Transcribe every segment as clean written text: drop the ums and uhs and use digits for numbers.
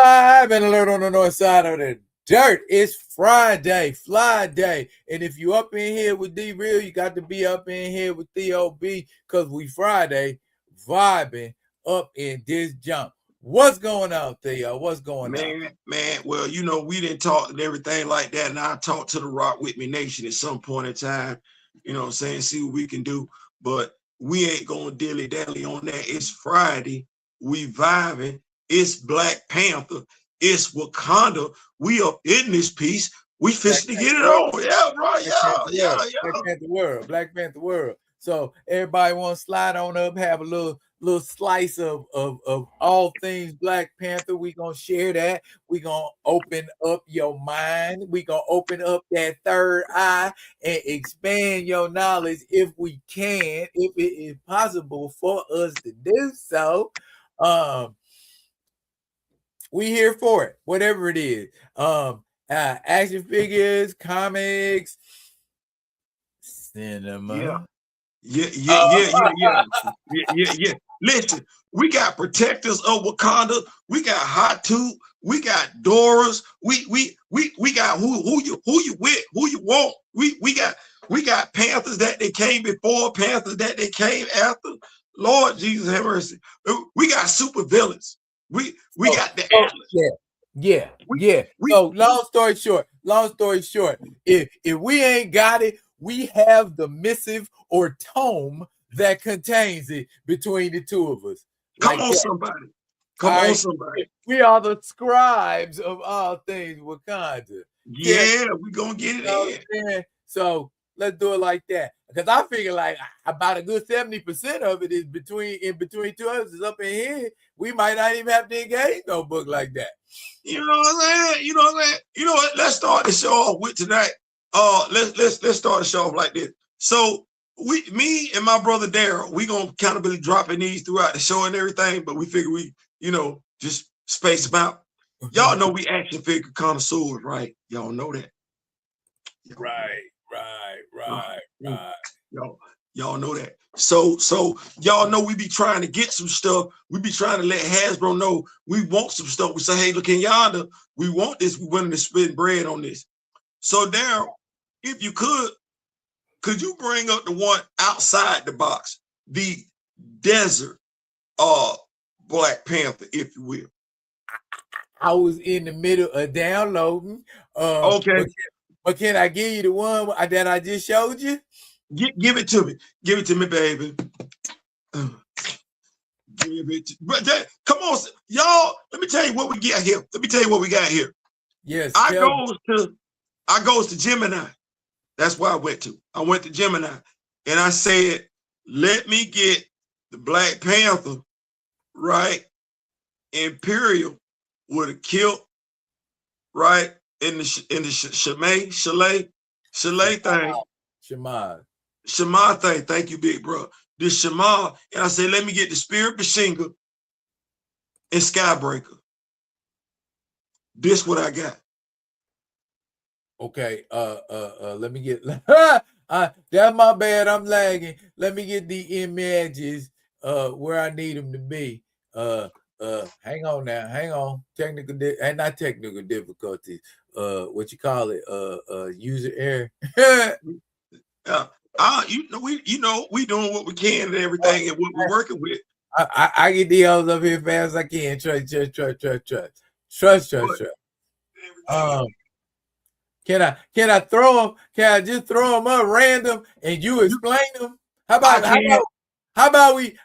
Live and alert on the north side of the dirt. It's Friday, fly day. And if you up in here with D Real, you got to be up in here with Theo B, because we Friday vibing up in this jump. What's going on, Theo? What's going on? Man, well, you know, we didn't talk and everything like that. And I talked to the Rock With Me Nation at some point in time, you know what I'm saying, see what we can do. But we ain't gonna dilly-dally on that. It's Friday. We vibing. It's Black Panther. It's Wakanda. We up in this piece. We fixing to get it on. Yeah, bro. Yeah. Black Panther world. Black Panther world. So everybody want to slide on up, have a little slice of all things Black Panther. We gonna share that. We gonna open up your mind. We gonna open up that third eye and expand your knowledge if we can, if it is possible for us to do so. We here for it, whatever it is. Action figures, comics, cinema. Yeah. Listen, we got protectors of Wakanda. We got Hot Tooth. We got Doras. We got who you with, who you want. We got Panthers that they came before, Panthers that they came after. Lord Jesus have mercy. We got super villains. We got the Atlas. Yeah. So long story short, if we ain't got it, we have the missive or tome that contains it between the two of us. Come on, somebody. We are the scribes of all things Wakanda. Yeah, we gonna get it in. So let's do it like that. Because I figure like about a good 70% of it is between two of us is up in here. We might not even have to engage no book like that. You know what I'm saying? You know what? Let's start the show off with tonight. Let's start the show off like this. So me and my brother Daryl, we gonna kind of be dropping these throughout the show and everything, but we figure we, just space them out. Y'all know we action figure connoisseurs, right? Y'all know that. Right. Y'all know that. So y'all know we be trying to get some stuff. We be trying to let Hasbro know we want some stuff. We say, hey, look in yonder. We want this. We willing to spend bread on this. So Daryl, if you could you bring up the one outside the box, the desert Black Panther, if you will? I was in the middle of downloading. Okay. But can I give you the one that I just showed you? Give it to me. Give it to me, baby. Come on, y'all. Let me tell you what we got here. Yes. I goes to Gemini. That's where I went to. I went to Gemini. And I said, let me get the Black Panther, right? Imperial with a kilt, right? In the chalet thing. Shema thing. Thank you, big bro. This Shema, and I said, let me get the Spirit Bashinga and Skybreaker. This what I got. Okay. Let me get that's my bad. I'm lagging. Let me get the images where I need them to be. Hang on now. Hang on. Not technical difficulties. What you call it? User error. We doing what we can and everything and what we're working with. I get the L's up here fast as I can. Trust. Can I throw them? Can I just throw them up random and you explain them? How about we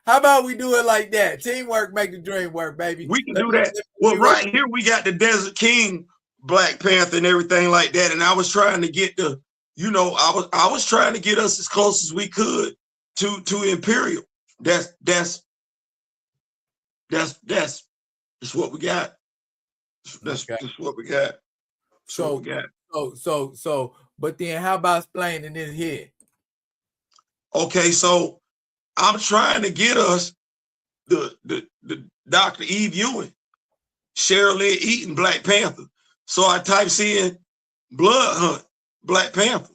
do it like that? Teamwork make the dream work, baby. We can do that. Well, right here we got the Desert King Black Panther and everything like that. And I was trying to get I was trying to get us as close as we could to Imperial. That's what we got. That's what we got. So, but then how about explaining this here? Okay, so I'm trying to get us the Dr. Eve Ewing, Cheryl Lee Eaton Black Panther. So I types in Blood Hunt Black Panther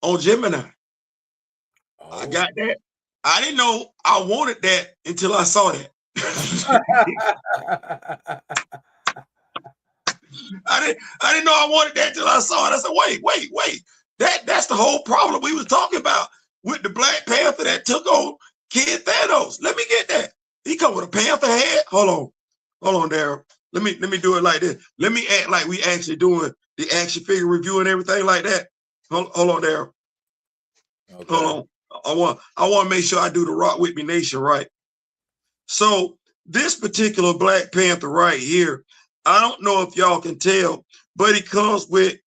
on Gemini. Oh. I got that. I didn't know I wanted that until I saw that. I didn't know I wanted that till I saw it. I said, wait. That's the whole problem we was talking about with the Black Panther that took on Kid Thanos. Let me get that. He come with a panther head. Hold on, Daryl. Let me do it like this. Let me act like we actually doing the action figure review and everything like that. Hold on, Daryl. Okay. Hold on. I want to make sure I do the Rock With Me Nation right. So this particular Black Panther right here, I don't know if y'all can tell, but he comes with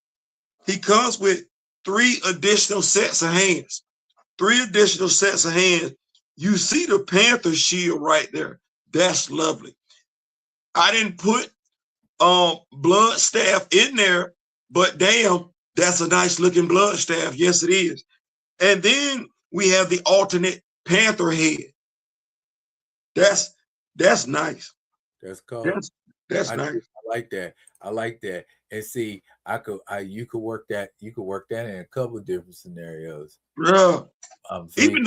3 additional sets of hands. 3 additional sets of hands. You see the Panther shield right there. That's lovely. I didn't put blood staff in there, but damn, that's a nice looking blood staff. Yes, it is. And then we have the alternate Panther head. That's nice. That's cool. That's nice. I like that. And see, you could work that in a couple of different scenarios. Yeah. Even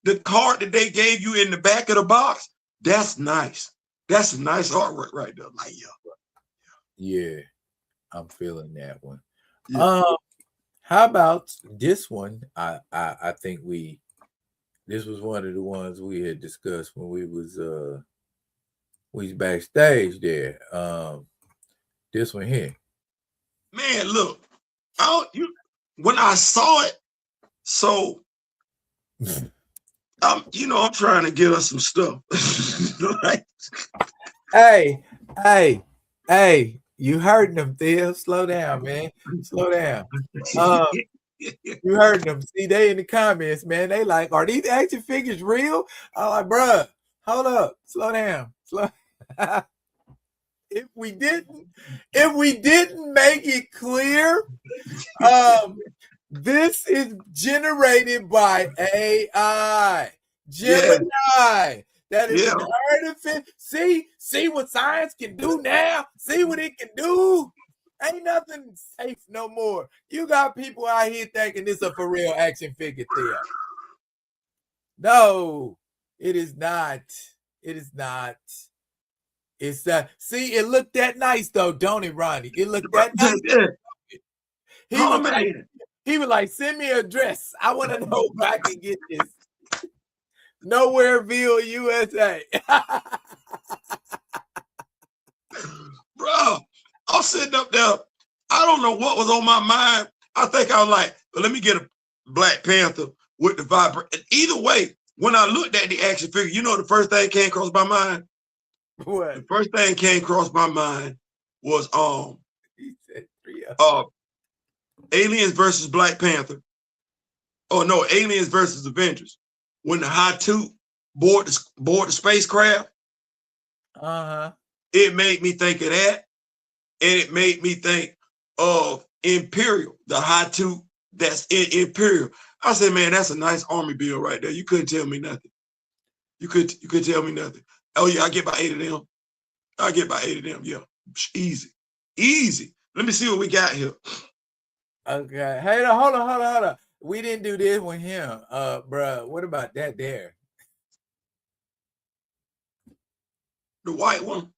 the card that they gave you in the back of the box, that's nice. That's a nice artwork right there. Like, yeah, I'm feeling that one. Yeah. How about this one? I think this was one of the ones we had discussed when we was backstage there. This one here. Man, look, when I saw it, so I'm trying to get us some stuff. Hey, you hurting them, Theo. Slow down, man. Slow down. You heard them. See, they in the comments, man. They like, are these action figures real? I'm like, bruh, hold up. Slow down. If we didn't make it clear, this is generated by AI. Gemini. Yeah. That is an artificial. See what science can do now? See what it can do? Ain't nothing safe no more. You got people out here thinking this is a for real action figure there. No, it is not. It is not. It's see, it looked that nice though, don't it, Ronnie? It looked that nice. He was like, send me an address. I want to know if I can get this. Nowhereville, USA. Bro, I'm sitting up there. I don't know what was on my mind. I think I was like, well, let me get a Black Panther with the vibrant. Either way, when I looked at the action figure, you know the first thing came across my mind? What? The first thing came across my mind was he said Aliens versus Black Panther. Oh no, Aliens versus Avengers. When the Hatu board the spacecraft. It made me think of that. And it made me think of Imperial, the Hatu that's in Imperial. I said, man, that's a nice army build right there. You couldn't tell me nothing. You could tell me nothing. Oh yeah, I get by 8 of them. I get by 8 of them. Yeah, easy. Let me see what we got here. Okay, hey, hold on. We didn't do this with him, bro. What about that there? The white one?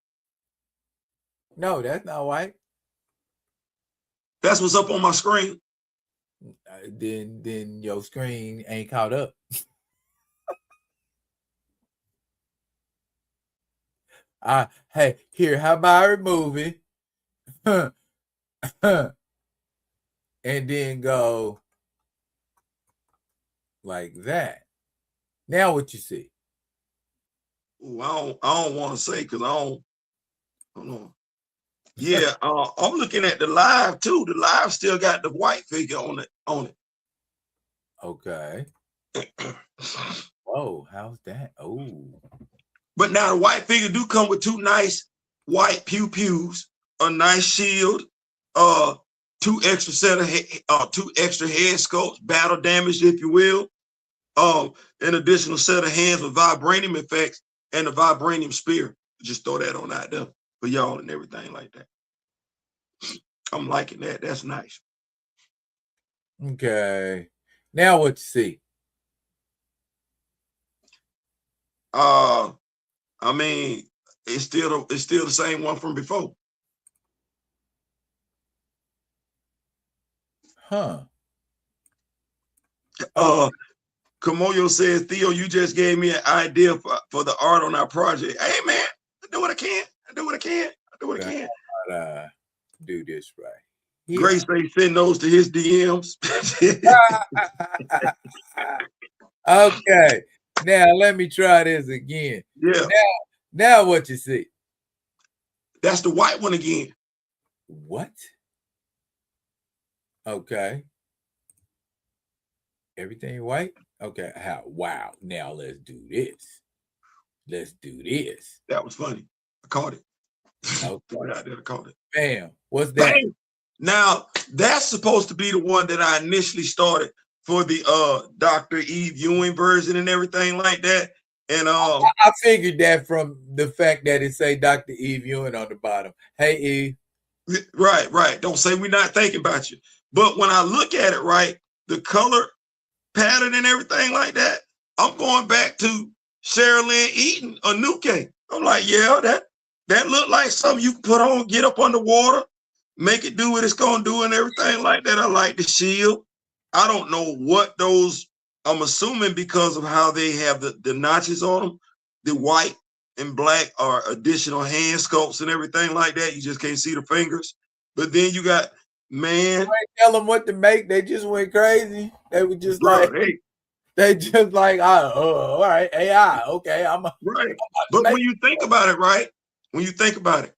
No, that's not white. That's what's up on my screen. Then your screen ain't caught up. Hey, here, how about I remove it? And then go like that. Now what you see? Ooh, I don't want to say because I don't know. Yeah, I'm looking at the live too. The live still got the white figure on it. Okay. Oh, how's that? Oh. But now the white figure do come with 2 nice white pew-pews, a nice shield, 2 extra set of 2 extra head sculpts, battle damage, if you will. An additional set of hands with vibranium effects and a vibranium spear. Just throw that on out there for y'all and everything like that. I'm liking that. That's nice. Okay. Now what you see? I mean, it's still the same one from before. Huh. Kamoyo says, Theo, you just gave me an idea for the art on our project. Hey man, I do what I can. I do what I can. I do what I can. Do this right. Yeah. Grace say send those to his DMs. Okay. Now let me try this again. Yeah. Now what you see? That's the white one again. What? Okay. Everything white? Okay. How? Wow. Now let's do this. Let's do this. That was funny. I caught it. Okay. I caught it. Bam. What's that? Bam. Now that's supposed to be the one that I initially started for the Dr. Eve Ewing version and everything like that. And I figured that from the fact that it say Dr. Eve Ewing on the bottom. Hey Eve. Right. Don't say we're not thinking about you. But when I look at it, right, the color pattern and everything like that, I'm going back to Sherilyn Eaton or Nuke. I'm like, yeah, that looked like something you can put on, get up underwater, make it do what it's gonna do and everything like that. I like the shield. I don't know what those, I'm assuming because of how they have the notches on them, the white and black are additional hand sculpts and everything like that. You just can't see the fingers. But then you got, man. Tell them what to make. They just went crazy. They were just they just like, all right, AI. Okay, right. But when you think about it, right? When you think about it,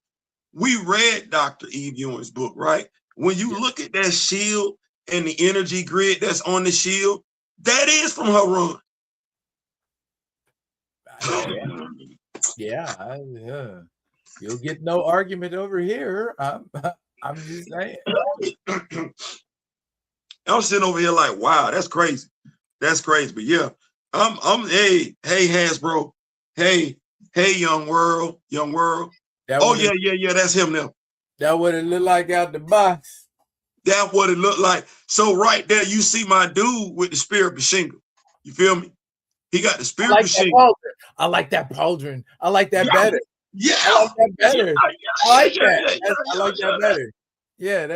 we read Dr. Eve Ewing's book, right? When you look at that shield and the energy grid that's on the shield, that is from her run. Yeah. You'll get no argument over here. I'm just saying. I'm sitting over here like, wow, that's crazy. That's crazy. But yeah, hey Hasbro. Hey, young world. Yeah, that's him now. That what it looked like out the box. That's what it looked like. So right there, you see my dude with the spirit Bashinga. You feel me? He got the spirit Bashinga. I like that pauldron. I like that better. Yeah, I like that better. I like that. I like that better. Yeah,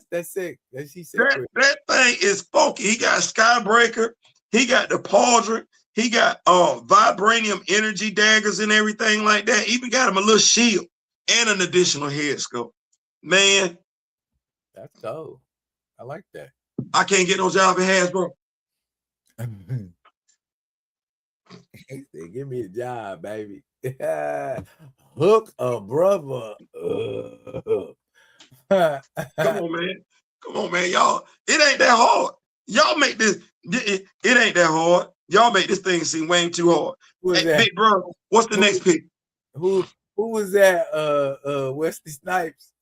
that's sick. That thing is funky. He got Skybreaker. He got the pauldron. He got vibranium energy daggers and everything like that. Even got him a little shield and an additional head sculpt. Man, that's dope. I like that. I can't get no job in Hasbro. Give me a job, baby. Hook a brother. Come on, man. Y'all, it ain't that hard. Y'all make this, it ain't that hard. Y'all make this thing seem way too hard. Hey, big bro, what's the next pick? Who was that? Wesley Snipes.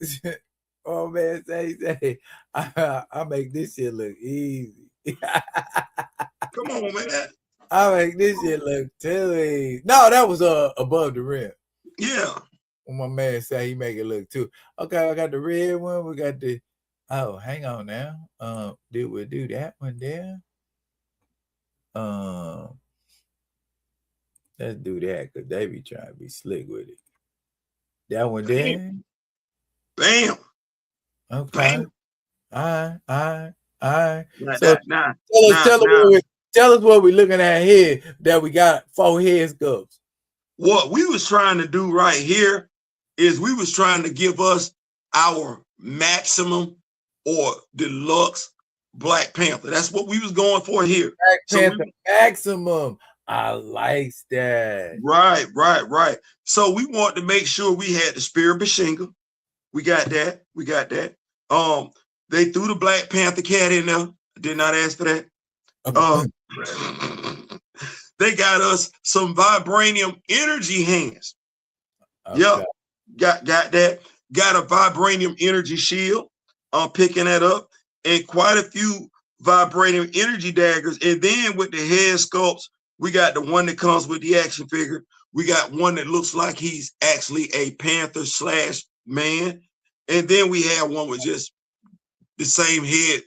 Oh man, say I make this shit look easy. Come on, man. I make this shit look too easy. No, that was above the rim. Yeah. When my man say he make it look too. Okay, I got the red one. We got the hang on now. Did we do that one there? Let's do that because they be trying to be slick with it. That one there. Bam. Okay. All right. So tell us what we're looking at here that we got 4 head sculpts. What we was trying to do right here is we was trying to give us our maximum or deluxe Black Panther. That's what we was going for here. Black Panther maximum. I like that. Right. So we wanted to make sure we had the spirit Bashinga. We got that. They threw the Black Panther cat in there. Did not ask for that. They got us some vibranium energy hands. Okay. Yep. Got that. Got a vibranium energy shield. I'm picking that up. And quite a few vibranium energy daggers. And then with the head sculpts, we got the one that comes with the action figure. We got one that looks like he's actually a Panther / man. And then we have one with just the same head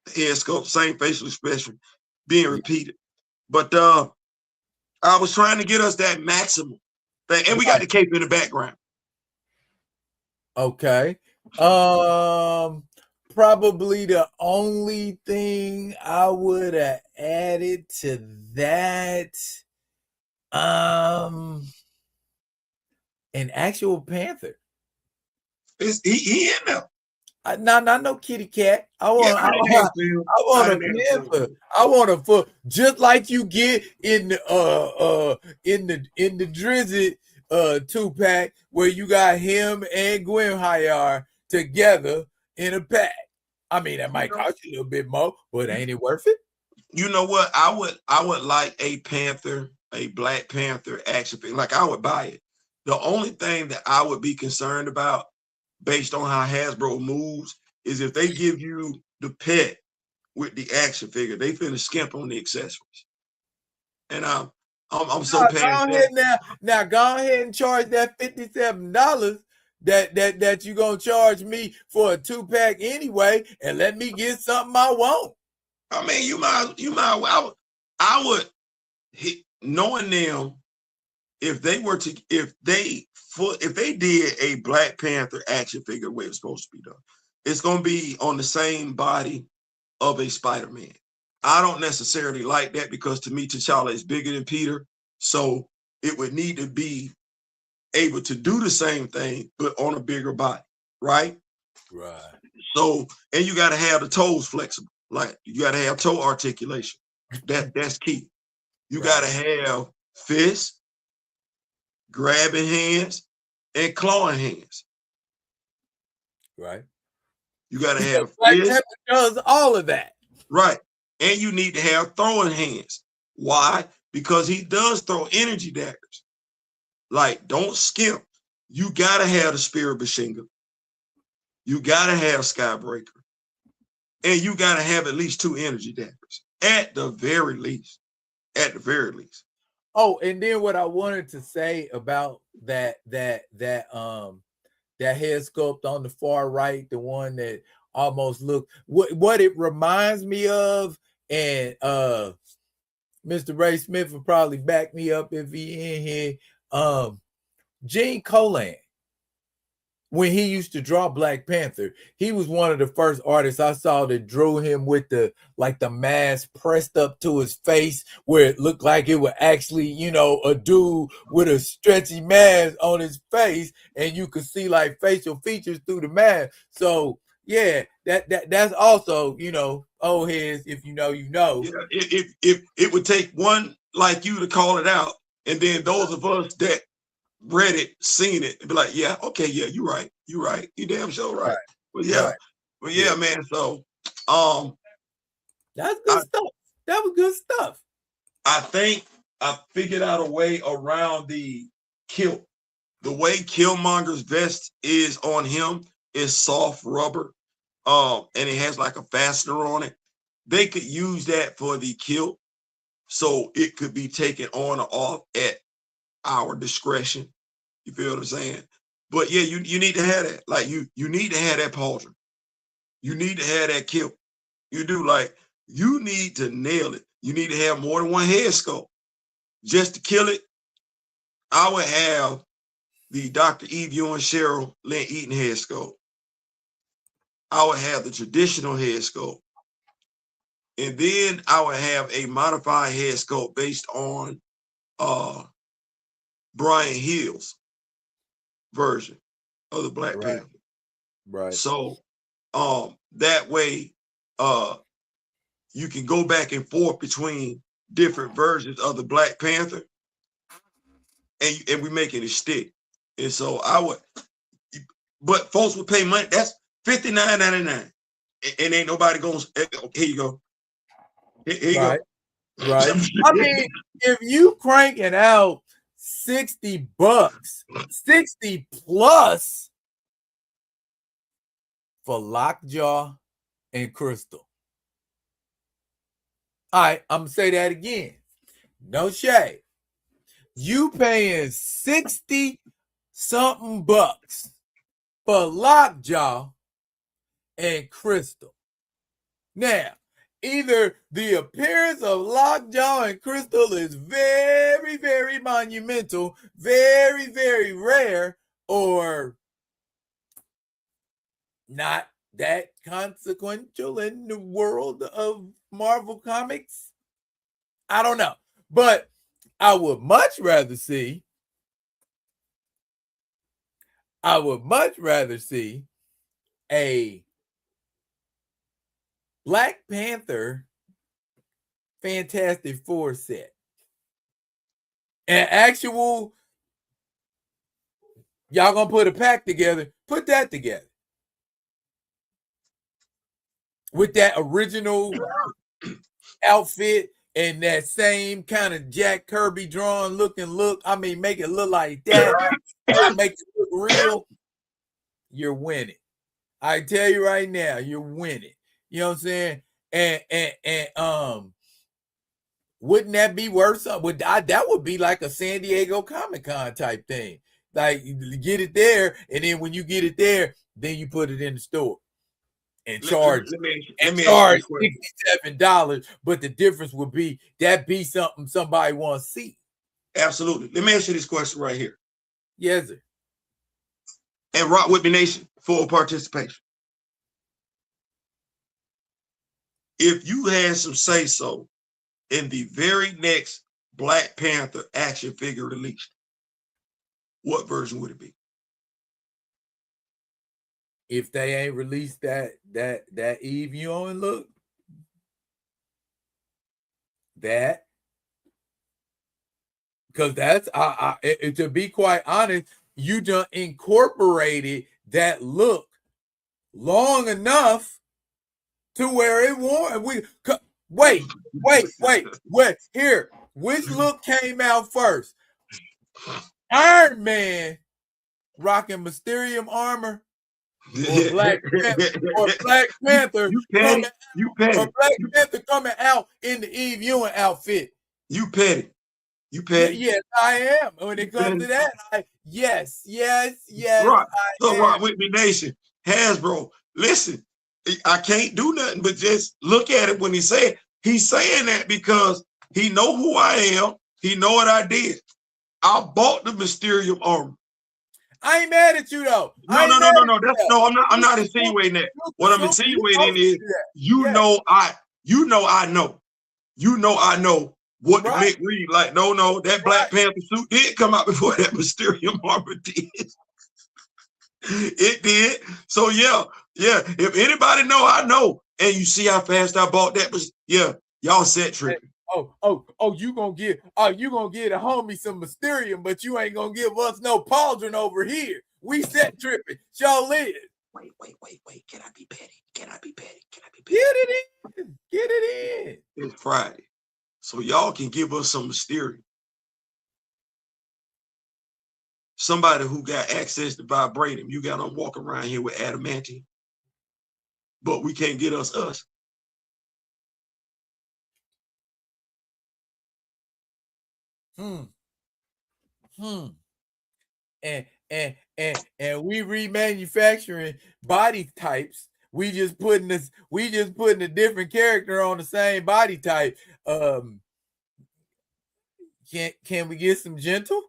sculpt, same facial expression being repeated. But I was trying to get us that maximum thing. And we got the cape in the background. Okay. probably the only thing I would have added to that. An actual panther. He in there. Not no kitty cat. I want a panther. I want a foot, just like you get in the Drizzy 2-pack, where you got him and Gwen Hayar together in a pack. I mean, that might cost you a little bit more, but ain't it worth it? You know what? I would like a Panther, a Black Panther action figure. Like, I would buy it. The only thing that I would be concerned about, based on how Hasbro moves, is if they give you the pet with the action figure, they finna skimp on the accessories. And I'm so past that. Now go ahead and charge that $57 that you gonna charge me for a 2-pack anyway, and let me get something I want. I mean, you might. I would, knowing them, if they did a Black Panther action figure the way it's supposed to be done, it's gonna be on the same body of a Spider-Man. I don't necessarily like that, because to me, T'Challa is bigger than Peter, so it would need to be able to do the same thing but on a bigger body, right? Right. So, and you got to have the toes flexible. Like, you got to have toe articulation. That's key. You got to have fists, grabbing hands, and clawing hands. Right. You got to have fists. Does all of that. Right. And you need to have throwing hands. Why? Because he does throw energy daggers. Like, don't skimp. You got to have the Spirit Bashinga. You got to have Skybreaker. And you got to have at least 2 energy daggers. At the very least. At the very least. Oh, and then what I wanted to say about that head sculpt on the far right, the one that almost looked, what it reminds me of, and Mr. Ray Smith will probably back me up if he in here. Gene Colan, when he used to draw Black Panther, he was one of the first artists I saw that drew him with the mask pressed up to his face, where it looked like it was actually, a dude with a stretchy mask on his face, and you could see like facial features through the mask. So yeah, that's also, old heads, if you know, you know. Yeah, if it would take one like you to call it out, and then those of us that read it, seen it, and be like, yeah, okay, yeah, you're right, you damn sure right. But yeah, man. So that's good stuff. That was good stuff. I think I figured out a way around the kilt. The way Killmonger's vest is on him is soft rubber, and it has like a fastener on it. They could use that for the kilt, so it could be taken on or off at our discretion. You feel what I'm saying? But yeah, you need to have that. Like, you need to have that pauldron. You need to have that kilt. You do. Like, you need to nail it. You need to have more than one head sculpt. Just to kill it, I would have the Dr. Eve Ewing Cheryl Lynn Eaton head sculpt. I would have the traditional head sculpt. And then I would have a modified head sculpt based on Brian Hill's version of the Black Panther. Right. So that way you can go back and forth between different versions of the Black Panther, and we making it stick. And so but folks would pay money. That's $59.99, and ain't nobody going. Here you go. Here you go. Right. I mean, if you cranking out $60, 60 plus for Lockjaw and Crystal. All right, I'm gonna say that again. No shade. You paying 60 something bucks for Lockjaw and Crystal. Now, either the appearance of Lockjaw and Crystal is very, very monumental, very, very rare, or not that consequential in the world of Marvel Comics? I don't know. But I would much rather see a Black Panther Fantastic Four set. An actual, y'all gonna put a pack together, put that together. With that original outfit and that same kind of Jack Kirby drawn looking look. I mean, make it look like that. Make it look real. You're winning. I tell you right now, you're winning. You know what I'm saying? And wouldn't that be worth something? That would be like a San Diego Comic-Con type thing. Like, you get it there, and then when you get it there, then you put it in the store and charge $67. But the difference would be that be something somebody wants to see. Absolutely. Let me ask you this question right here. Yes, sir. And Rock With Me Nation, full participation. If you had some say-so in the very next Black Panther action figure released, what version would it be? If they ain't released that Eve Ewing look, that, because that's to be quite honest, you done incorporated that look long enough to where it won. Wait. Here, which look came out first? Iron Man rocking Mysterium armor, or Black Panther, coming out in the Eve Ewing outfit? You petty. You petty. Yes, I am. When it comes to that, yes. Right. So Rock With Me Nation, Hasbro, listen, I can't do nothing but just look at it when he said he's saying that because he know who I am. He know what I did. I bought the Mysterium armor. I ain't mad at you though. No. I'm not insinuating that. What I'm insinuating is you know I know what the Mick Reed like. No, that Black Panther suit did come out before that Mysterium armor did. It did. So yeah. If anybody know, I know. And you see how fast I bought that? Y'all set tripping. You gonna get a homie some Mysterium, but you ain't gonna give us no pauldron over here. We set tripping. Y'all live. Wait. Can I be petty? Get it in. It's Friday. So y'all can give us some Mysterium. Somebody who got access to vibranium. You got them walking around here with adamantium. But we can't get us. And we remanufacturing body types. We just putting a different character on the same body type. Can we get some gentle?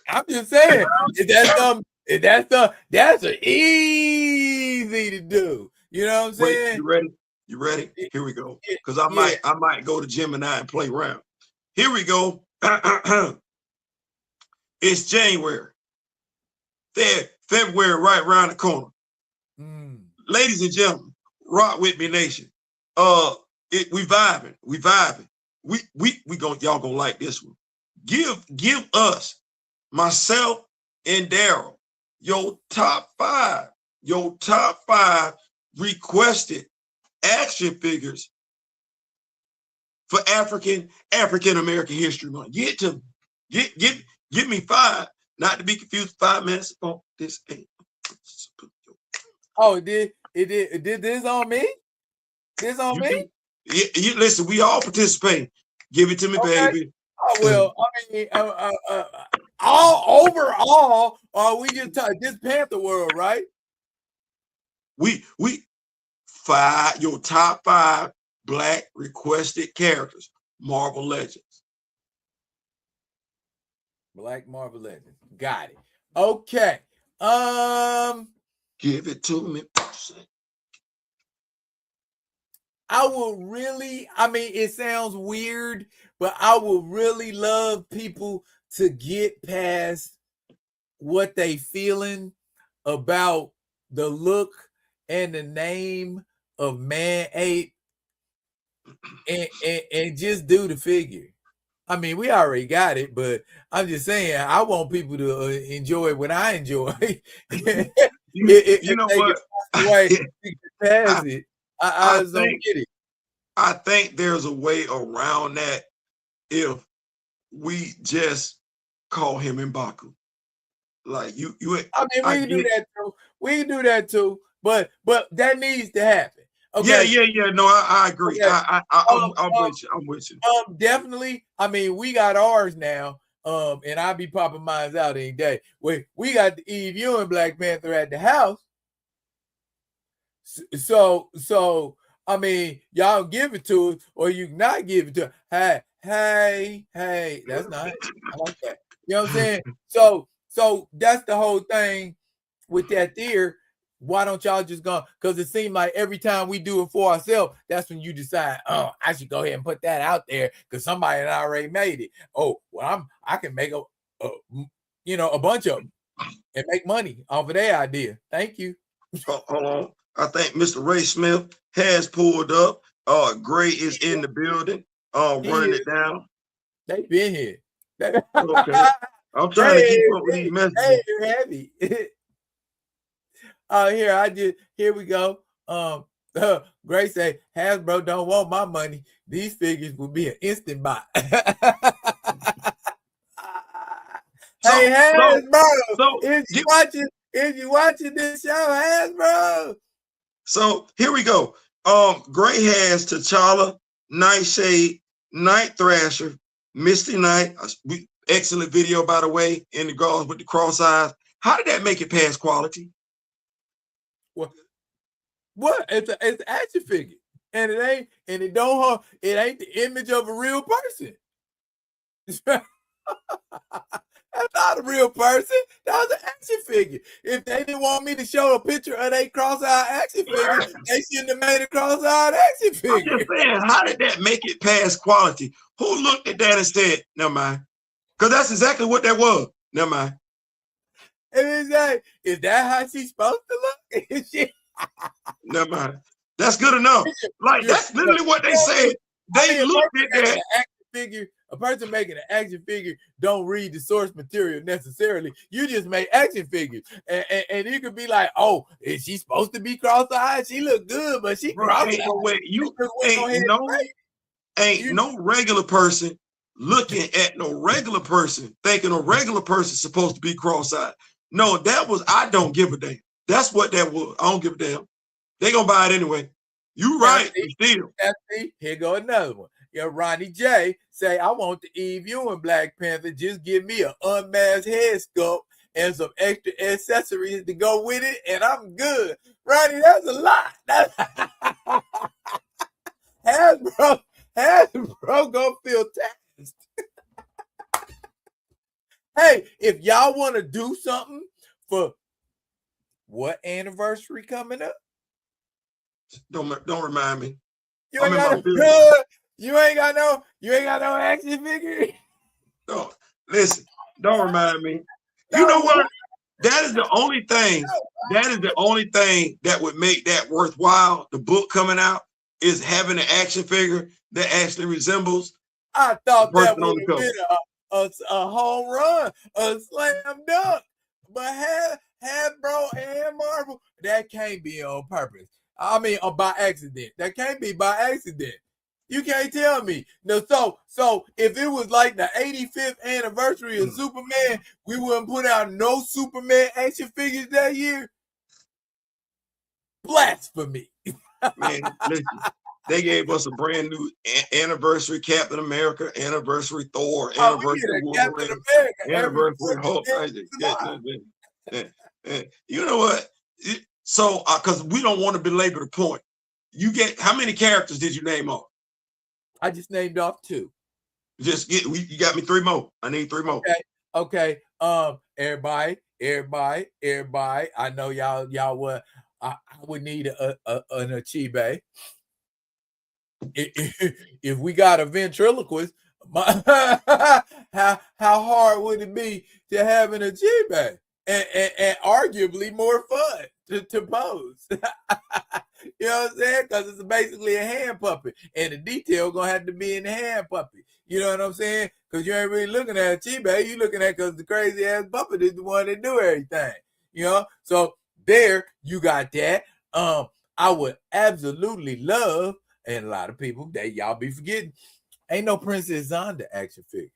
I'm just saying, that's easy to do. You know what I'm saying? You ready? Here we go. Because I might go to Gemini and play around. Here we go. It's January. February right around the corner. Ladies and gentlemen, Rock With Me Nation. We vibing. Y'all gonna like this one. Give us, myself and Daryl, your top five requested action figures for African American History Month. Get to give me five, not to be confused. 5 minutes. Oh, this ain't. Oh, did this on me? This on me? You listen. We all participate. Give it to me, baby. Oh, well, I mean, all overall, we just talking this Panther world, right? We your top 5 Black requested characters, Marvel Legends. Black Marvel Legends. Got it. Okay. Give it to me. I will really, I mean, it sounds weird, but I would really love people to get past what they feeling about the look and the name of Man-Ape and just do the figure. I mean, we already got it, but I'm just saying I want people to enjoy what I enjoy. You know what? I just don't get it. I think there's a way around that if we just call him M'Baku. Like you I mean, we can do that too. We can do that too, but that needs to happen. Okay. Yeah. No, I agree. Okay. I'm with you. I'm with you. Definitely. I mean, we got ours now. And I'll be popping mine out any day. We got the Eve Ewing Black Panther at the house. So I mean, y'all give it to us, or you not give it to us. Hey, that's nice. I like that. You know what I'm saying? So that's the whole thing with that there. Why don't y'all just go? Because it seems like every time we do it for ourselves, that's when you decide, oh, I should go ahead and put that out there because somebody had already made it. Oh, well, I can make a bunch of them and make money off of their idea. Thank you. Hold on. I think Mr. Ray Smith has pulled up. Gray is in the building. Running it down. They've been here. Okay. I'm trying to keep up with these messages. Hey, you're heavy. Here we go. Gray say Hasbro don't want my money. These figures will be an instant buy. Hey Hasbro, is you watching this show, Hasbro? So here we go. Gray has T'Challa, Nightshade, Night Thrasher, Misty Knight. Excellent video, by the way, in the girls with the cross eyes. How did that make it past quality? What? It's an action figure, and it ain't the image of a real person. That's not a real person. That was an action figure. If they didn't want me to show a picture of a cross-eyed action figure, they shouldn't have made a cross-eyed action figure. I'm just saying, how did that make it past quality? Who looked at that and said, never mind? Because that's exactly what that was. Never mind. And is that how she's supposed to look? Never mind. That's good enough. Like, that's literally what they said. They looked at that. Action figure. A person making an action figure don't read the source material necessarily. You just make action figures, and you could be like, "Oh, is she supposed to be cross-eyed? She look good, but she cross-eyed." Ain't no way. Ain't no regular person looking at no regular person thinking a regular person's supposed to be cross-eyed. No, that was I don't give a damn. That's what that was. I don't give a damn. They gonna buy it anyway. You right. Still. Here go another one. Ronnie J say, I want the Eve Ewing Black Panther. Just give me an unmasked head sculpt and some extra accessories to go with it, and I'm good. Ronnie, that's a lot. Hasbro gonna feel taxed. Hey, if y'all want to do something for what anniversary coming up? Don't remind me. You ain't got no action figure. No, listen, don't remind me. You know what? That is the only thing. That is the only thing that would make that worthwhile. The book coming out is having an action figure that actually resembles. I thought that would have been a home run, a slam dunk. But Hasbro and Marvel, that can't be on purpose. I mean, by accident. That can't be by accident. You can't tell me. No, so if it was like the 85th anniversary of Superman, we wouldn't put out no Superman action figures that year. Blasphemy. Man, listen, they gave us a brand new anniversary Captain America, anniversary Thor, anniversary Wolverine, anniversary Hulk. You know what? So, because we don't want to belabor the point. You get how many characters did you name off? I just named off 2. You got me 3 more. I need 3 more. Okay. Everybody. I know y'all would. I would need an Achibe. If we got a ventriloquist, how hard would it be to have an Achibe? And arguably more fun to pose. You know what I'm saying? Because it's basically a hand puppet, and the detail gonna have to be in the hand puppet. You know what I'm saying? Because you ain't really looking at a Chiba, you looking at because the crazy ass puppet is the one that do everything. You know, so there you got that. I would absolutely love, and a lot of people that y'all be forgetting, ain't no Princess Zonda action figure.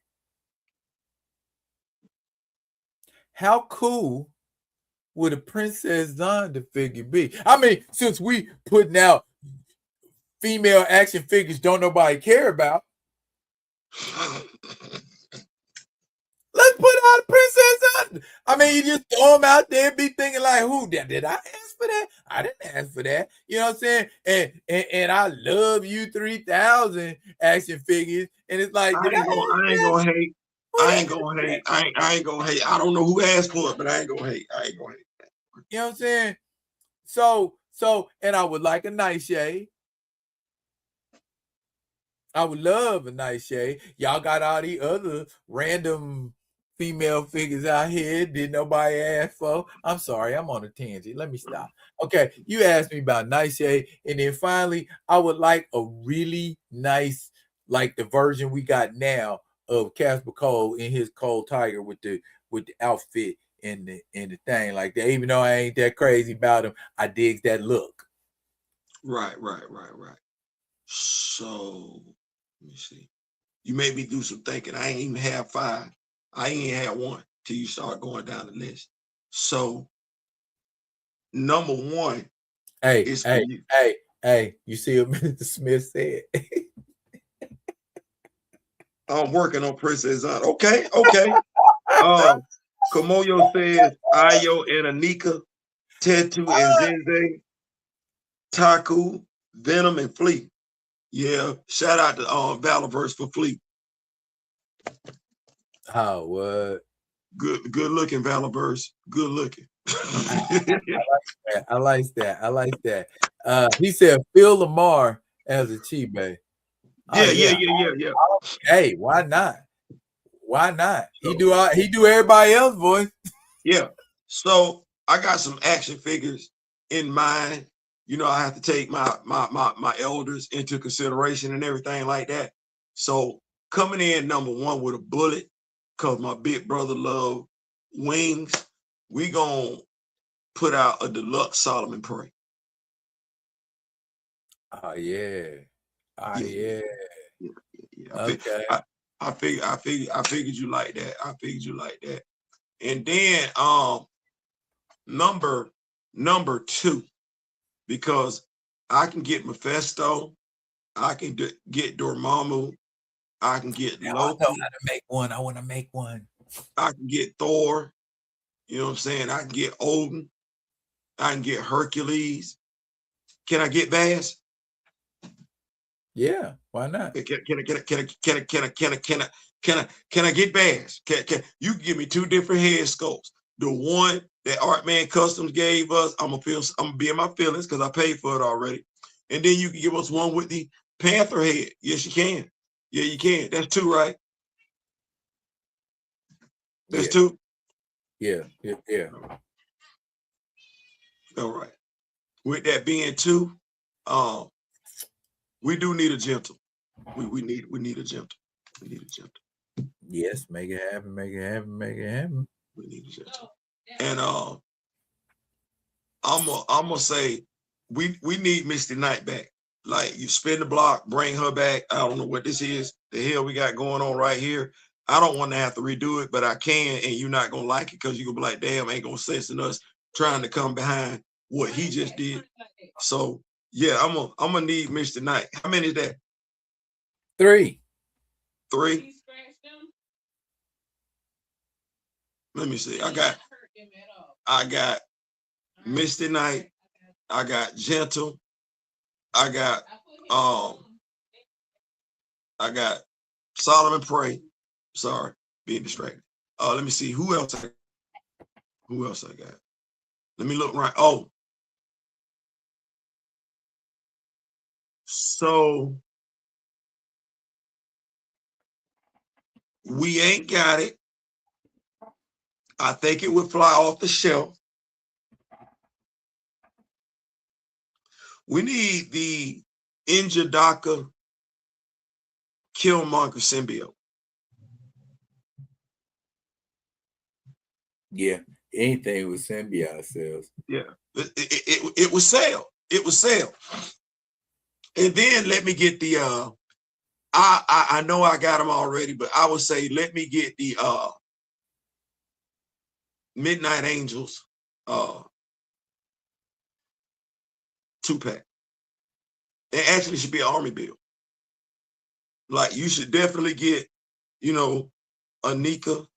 How cool would a Princess Zonda figure be? I mean, since we putting out female action figures don't nobody care about, let's put out a Princess Zonda. I mean, you just throw them out there and be thinking like, who did I ask for that? I didn't ask for that. You know what I'm saying? And I love you 3000 action figures. And it's like, I ain't gonna hate. I ain't gonna hate. I ain't gonna hate. I don't know who asked for it, but I ain't gonna hate. You know what I'm saying? So, and I would like a nice shade. I would love a nice shade. Y'all got all these other random female figures out here did nobody ask for. I'm sorry, I'm on a tangent. Let me stop. Okay, you asked me about nice shade, and then finally, I would like a really nice, like the version we got now of Casper Cole in his Cold Tiger with the outfit and the thing like that. Even though I ain't that crazy about him, I dig that look. Right. So let me see. You made me do some thinking. I ain't even have 5. I ain't had 1 till you start going down the list. So number 1 is for you. Hey, you see what Mr. Smith said? I'm working on Princess Zonda. Okay. Kamoyo says Ayo and Anika, Tetu and Zenze, Taku, Venom, and Fleet. Yeah, shout out to Valorverse for Fleet. Oh, what? Good looking, Valorverse. Good looking. I like that. He said Phil Lamar as a Chibe. Oh, yeah. Hey, why not? Why not? He do everybody else voice. Yeah. So I got some action figures in mind. You know, I have to take my elders into consideration and everything like that. So coming in number 1 with a bullet, because my big brother love wings, we gonna put out a deluxe Solomon Prey. Oh yeah. Yeah. Okay. I figured you like that. And then number 2, because I can get Mephisto, I can get Dormammu, I can get Loki. I know how to make one. I want to make one. I can get Thor. You know what I'm saying? I can get Odin. I can get Hercules. Can I get Bass? Yeah, why not? Can I get Bass? Can you give me 2 different head sculpts? The one that Artman Customs gave us, I'm gonna be in my feelings because I paid for it already. And then you can give us one with the Panther head. Yes, you can. Yeah, you can. That's 2, right? That's 2. Yeah. All right. With that being 2, we do need a gentle. We need a gentle. We need a gentle. Yes, make it happen. We need a gentle. And I'm gonna say we need Misty Knight back. Like, you spin the block, bring her back. I don't know what this is. The hell we got going on right here. I don't want to have to redo it, but I can, and you're not gonna like it because you're gonna be like, damn, ain't gonna sense in us trying to come behind what he just did. So yeah, I'm gonna need Mr. Knight. How many is that? 3. Let me see. I got Misty Knight. I got Gentle. I got Solomon Prey. Sorry, being distracted. Let me see who else I got. Let me look right. Oh, so we ain't got it. I think it would fly off the shelf. We need the Injadaka Killmonger symbiote. Yeah, anything with symbiote cells. Yeah, it would sell. It would sell. And then let me get the I know I got them already, but I would say let me get the Midnight Angels 2-pack. It actually should be an army build. Like you should definitely get, you know, Anika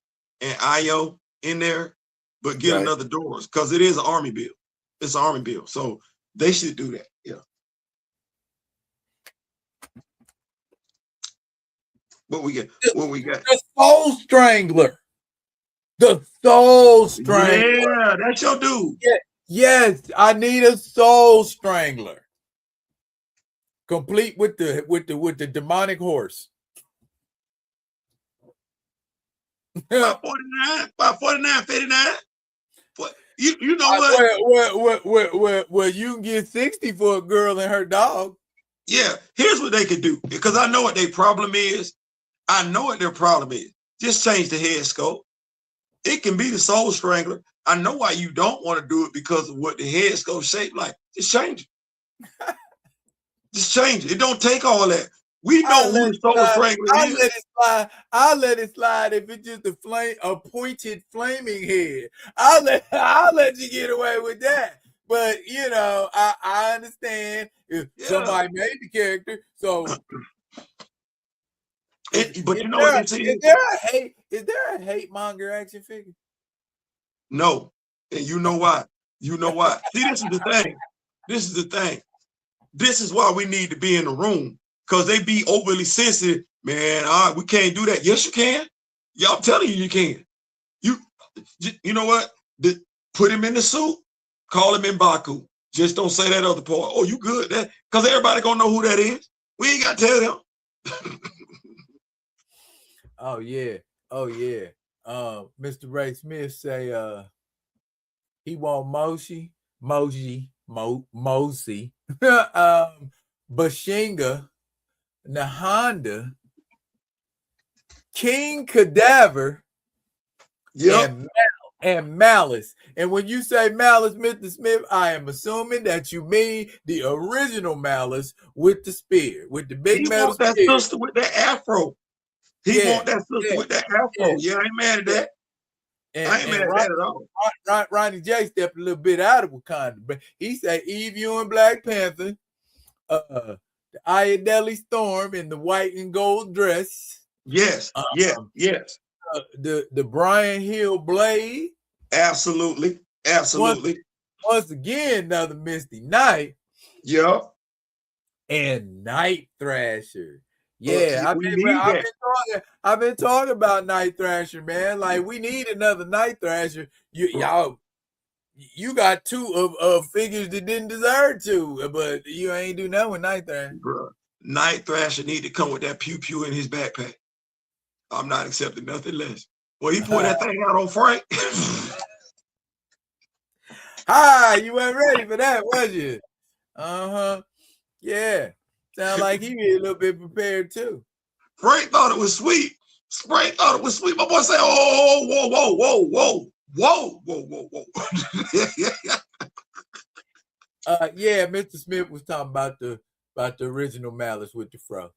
and Io in there, but get another Doors because it is an army build. It's an army build. So they should do that. Yeah. What we got? The Soul Strangler. The Soul Strangler. Yeah, that's your dude. Yeah. Yes, I need a Soul Strangler. Complete with the demonic horse. 549, 59. You know what? Well, you can get 60 for a girl and her dog. Yeah, here's what they could do, because I know what their problem is. Just change the head sculpt. It can be the Soul Strangler. I know why you don't want to do it because of what the head sculpt shaped like. Just change it. Just change it. It don't take all that. We know who the Soul Strangler is. I'll let it slide if it's just a pointed flaming head. I'll let you get away with that. But you know, I understand if somebody made the character. So but you know what this is? Is there a hate monger action figure? No. And you know why? You know why? See, this is the thing. This is why we need to be in the room, because they be overly sensitive. Man, we can't do that. Yes, you can. Yeah, I'm telling you, you can. You know what? Put him in the suit. Call him in Baku. Just don't say that other part. Oh, you good? Because everybody gonna know who that is. We ain't got to tell them. Oh yeah. Mr. Ray Smith say he want Moshi, Bashinga, Nahanda, King Cadaver, and Malice. And when you say Malice, Mr. Smith, I am assuming that you mean the original Malice with the spear, with the big metal spear. That sister with that afro. He want that sister with that afro. Yeah, I ain't mad at that. I ain't mad at that at all. Ronnie J stepped a little bit out of Wakanda, but he said Eve Ewing Black Panther, the Ayodele Storm in the white and gold dress. Yes. The Brian Hill Blade. Absolutely. Once again, another Misty Knight. Yeah. And Night Thrasher. Yeah, I've been talking about Night Thrasher, man. Like, we need another Night Thrasher. You got two of figures that didn't deserve to, but you ain't do nothing with Night Thrasher. Bro, Night Thrasher need to come with that pew pew in his backpack. I'm not accepting nothing less. Well, he pulled that thing out on Frank. Hi, you weren't ready for that, was you? Yeah. Sound like he be a little bit prepared too. Frank thought it was sweet. My boy said, "Oh, whoa." Yeah, Mr. Smith was talking about the original Malice with the fro.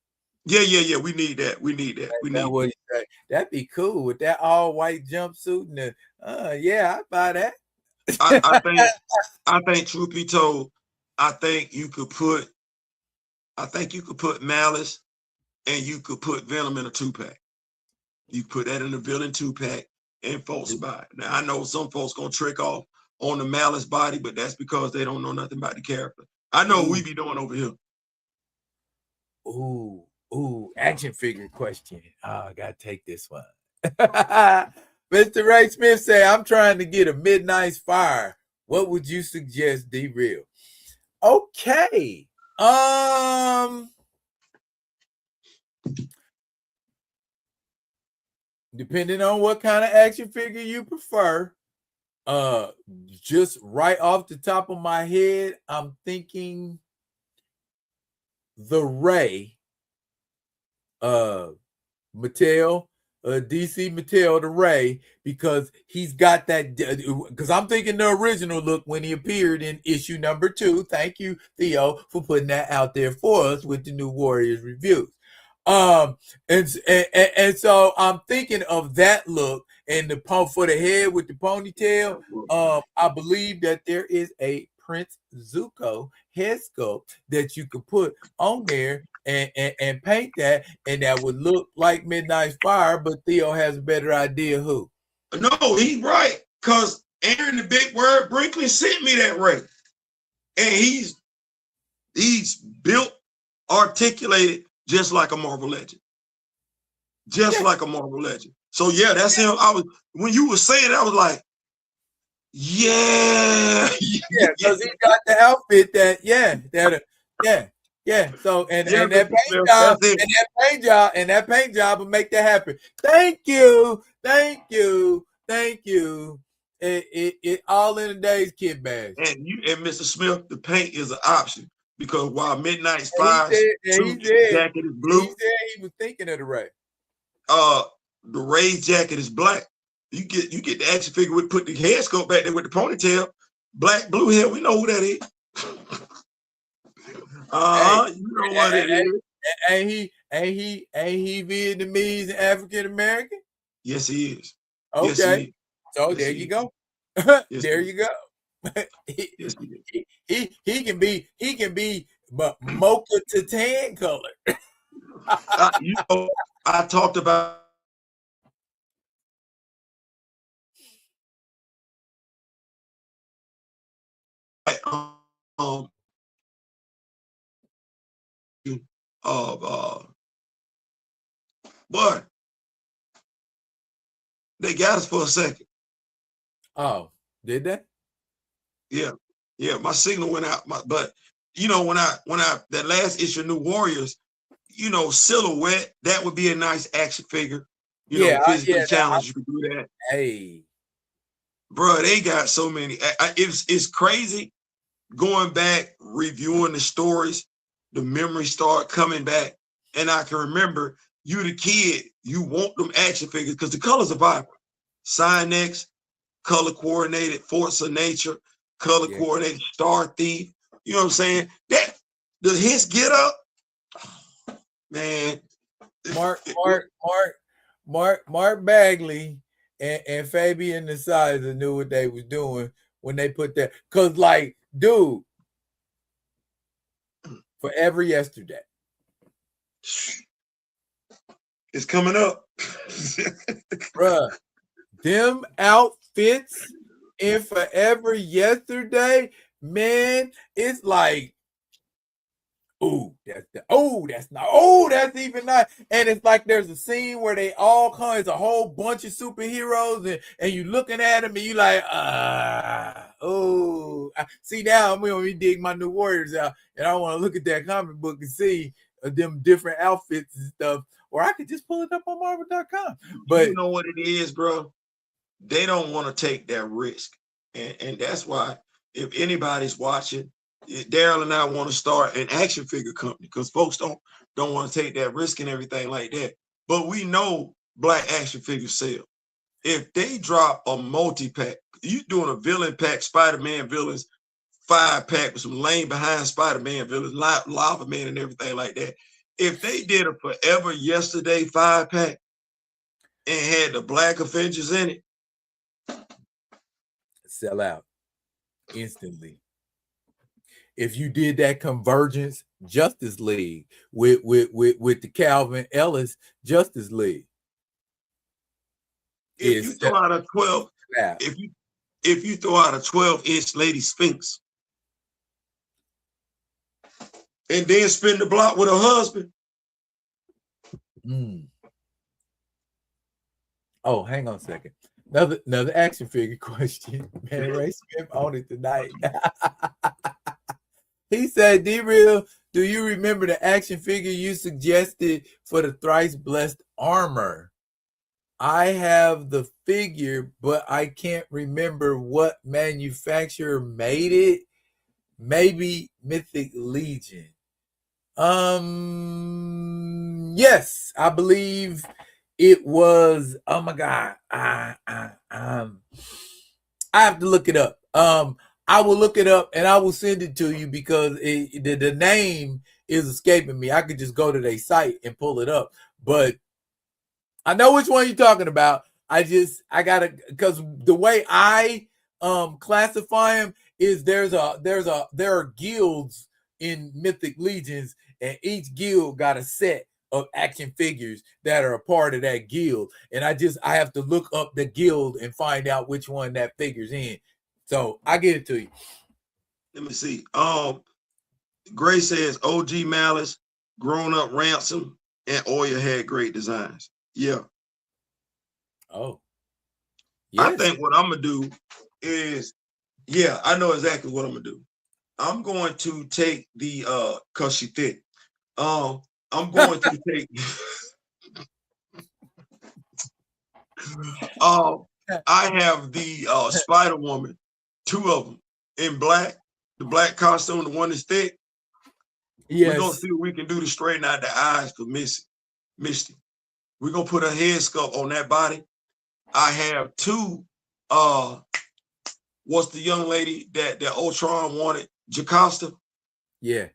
Yeah. We need that. That'd be cool with that all white jumpsuit and yeah, I'd buy that. I think, truth be told, I think you could put Malice and you could put Venom in a 2-pack. You put that in the villain 2-pack and folks buy it. Now I know some folks gonna trick off on the Malice body, but that's because they don't know nothing about the character. I know what we be doing over here. Action figure question. Oh, I gotta take this one. Mr. Ray Smith say, I'm trying to get a midnight fire. What would you suggest, D-Real? Okay. Depending on what kind of action figure you prefer, just right off the top of my head, I'm thinking the Ray, Mattel, DC Mattel, the Ray, because he's got that. Because I'm thinking the original look when he appeared in issue number 2. Thank you, Theo, for putting that out there for us with the New Warriors reviews. And so I'm thinking of that look and the pump for the head with the ponytail. I believe that there is a Prince Zuko head sculpt that you could put on there and paint that, and that would look like Midnight Fire. But Theo has a better idea who. No, he's right, because Aaron the Big Word Brinkley sent me that Ray, and he's built, articulated just like a Marvel Legend. Just like a Marvel Legend. So yeah, that's him. When you were saying it, I was like, yeah, because he got the outfit that, So and that paint job will make that happen. Thank you. It all in a day's kid bash. And Mr. Smith, the paint is an option, because while Midnight's Fire jacket is blue, he said he was thinking of the Ray. The Ray's jacket is black. You get the action figure with, put the head sculpt back there with the ponytail, black, blue hair. We know who that is. You know what it is. Ain't he Vietnamese and African American? Yes, he is. Okay. Yes, he is. So yes, there you go. Yes, there you go. he can be mocha to tan color. I talked about but they got us for a second. Oh, did they? Yeah, my signal went out. But when I that last issue of New Warriors, silhouette, that would be a nice action figure. Physically challenged, you could do that. Hey, bro, they got so many. It's crazy going back, reviewing the stories. The memories start coming back, and I can remember you, the kid, you want them action figures because the colors are vibrant. Cynex, color coordinated, Force of Nature, color coordinated, Star Thief. You know what I'm saying? That the his get up, man. Mark Bagley and Fabian the Sizer knew what they was doing when they put that. Cause like, dude, Forever Yesterday. It's coming up. Bruh, them outfits in Forever Yesterday, man, it's like, that's even nice. And it's like there's a scene where they all come, it's a whole bunch of superheroes, and you looking at them and you like, see, now I'm gonna dig my New Warriors out, and I want to look at that comic book and see them different outfits and stuff, or I could just pull it up on Marvel.com. But you know what it is, bro? They don't want to take that risk, and that's why, if anybody's watching, Daryl and I want to start an action figure company, because folks don't want to take that risk and everything like that. But we know black action figures sell. If they drop a multi-pack, you doing a villain pack, Spider-Man villains, 5-pack with some lane behind Spider-Man villains, Lava Man and everything like that. If they did a Forever Yesterday 5-pack and had the Black Avengers in it, sell out instantly. If you did that Convergence Justice League with the Calvin Ellis Justice League, if you throw out a 12, if you throw out a 12-inch Lady Sphinx, and then spin the block with her husband. Oh, hang on a second. Another action figure question. Man, Ray Smith on it tonight. He said, D-Real, do you remember the action figure you suggested for the thrice blessed armor? I have the figure, but I can't remember what manufacturer made it. Maybe Mythic Legion. Yes, I believe it was. Oh my God, I have to look it up. I will look it up and I will send it to you because the name is escaping me. I could just go to their site and pull it up, but I know which one you're talking about. I gotta, because the way I classify them is there are guilds in Mythic Legions, and each guild got a set of action figures that are a part of that guild, and I have to look up the guild and find out which one that figure's in. So I get it to you. Let me see. Gray says OG Malice, Grown Up Ransom, and Oya had great designs. Yeah. Oh. Yes. I think what I'm gonna do is, yeah, I know exactly what I'm gonna do. I'm going to take the cause she thick. I'm going to take I have the Spider Woman, 2 of them in black, the black costume, the one that's thick. Yes. We're gonna see what we can do to straighten out the eyes for Misty. We're gonna put a head sculpt on that body. I have 2 what's the young lady that Ultron wanted? Jocasta. Yeah.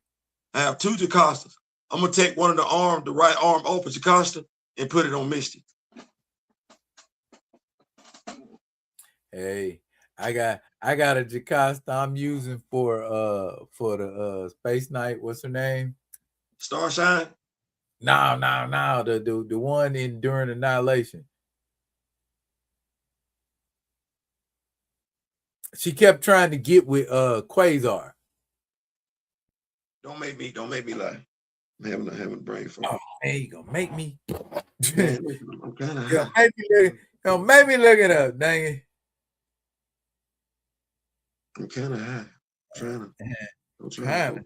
I have 2 Jocastas. I'm gonna take one of the right arm off of Jocasta and put it on Misty. Hey, I got a Jocasta I'm using for the Space Knight. What's her name? Starshine? No. The one in During Annihilation. She kept trying to get with Quasar. Don't make me lie. I'm having a brain fart. Oh, man, you gonna make me? Man, I'm kind of make me look it up, dang it. I'm kind of high. I'm trying to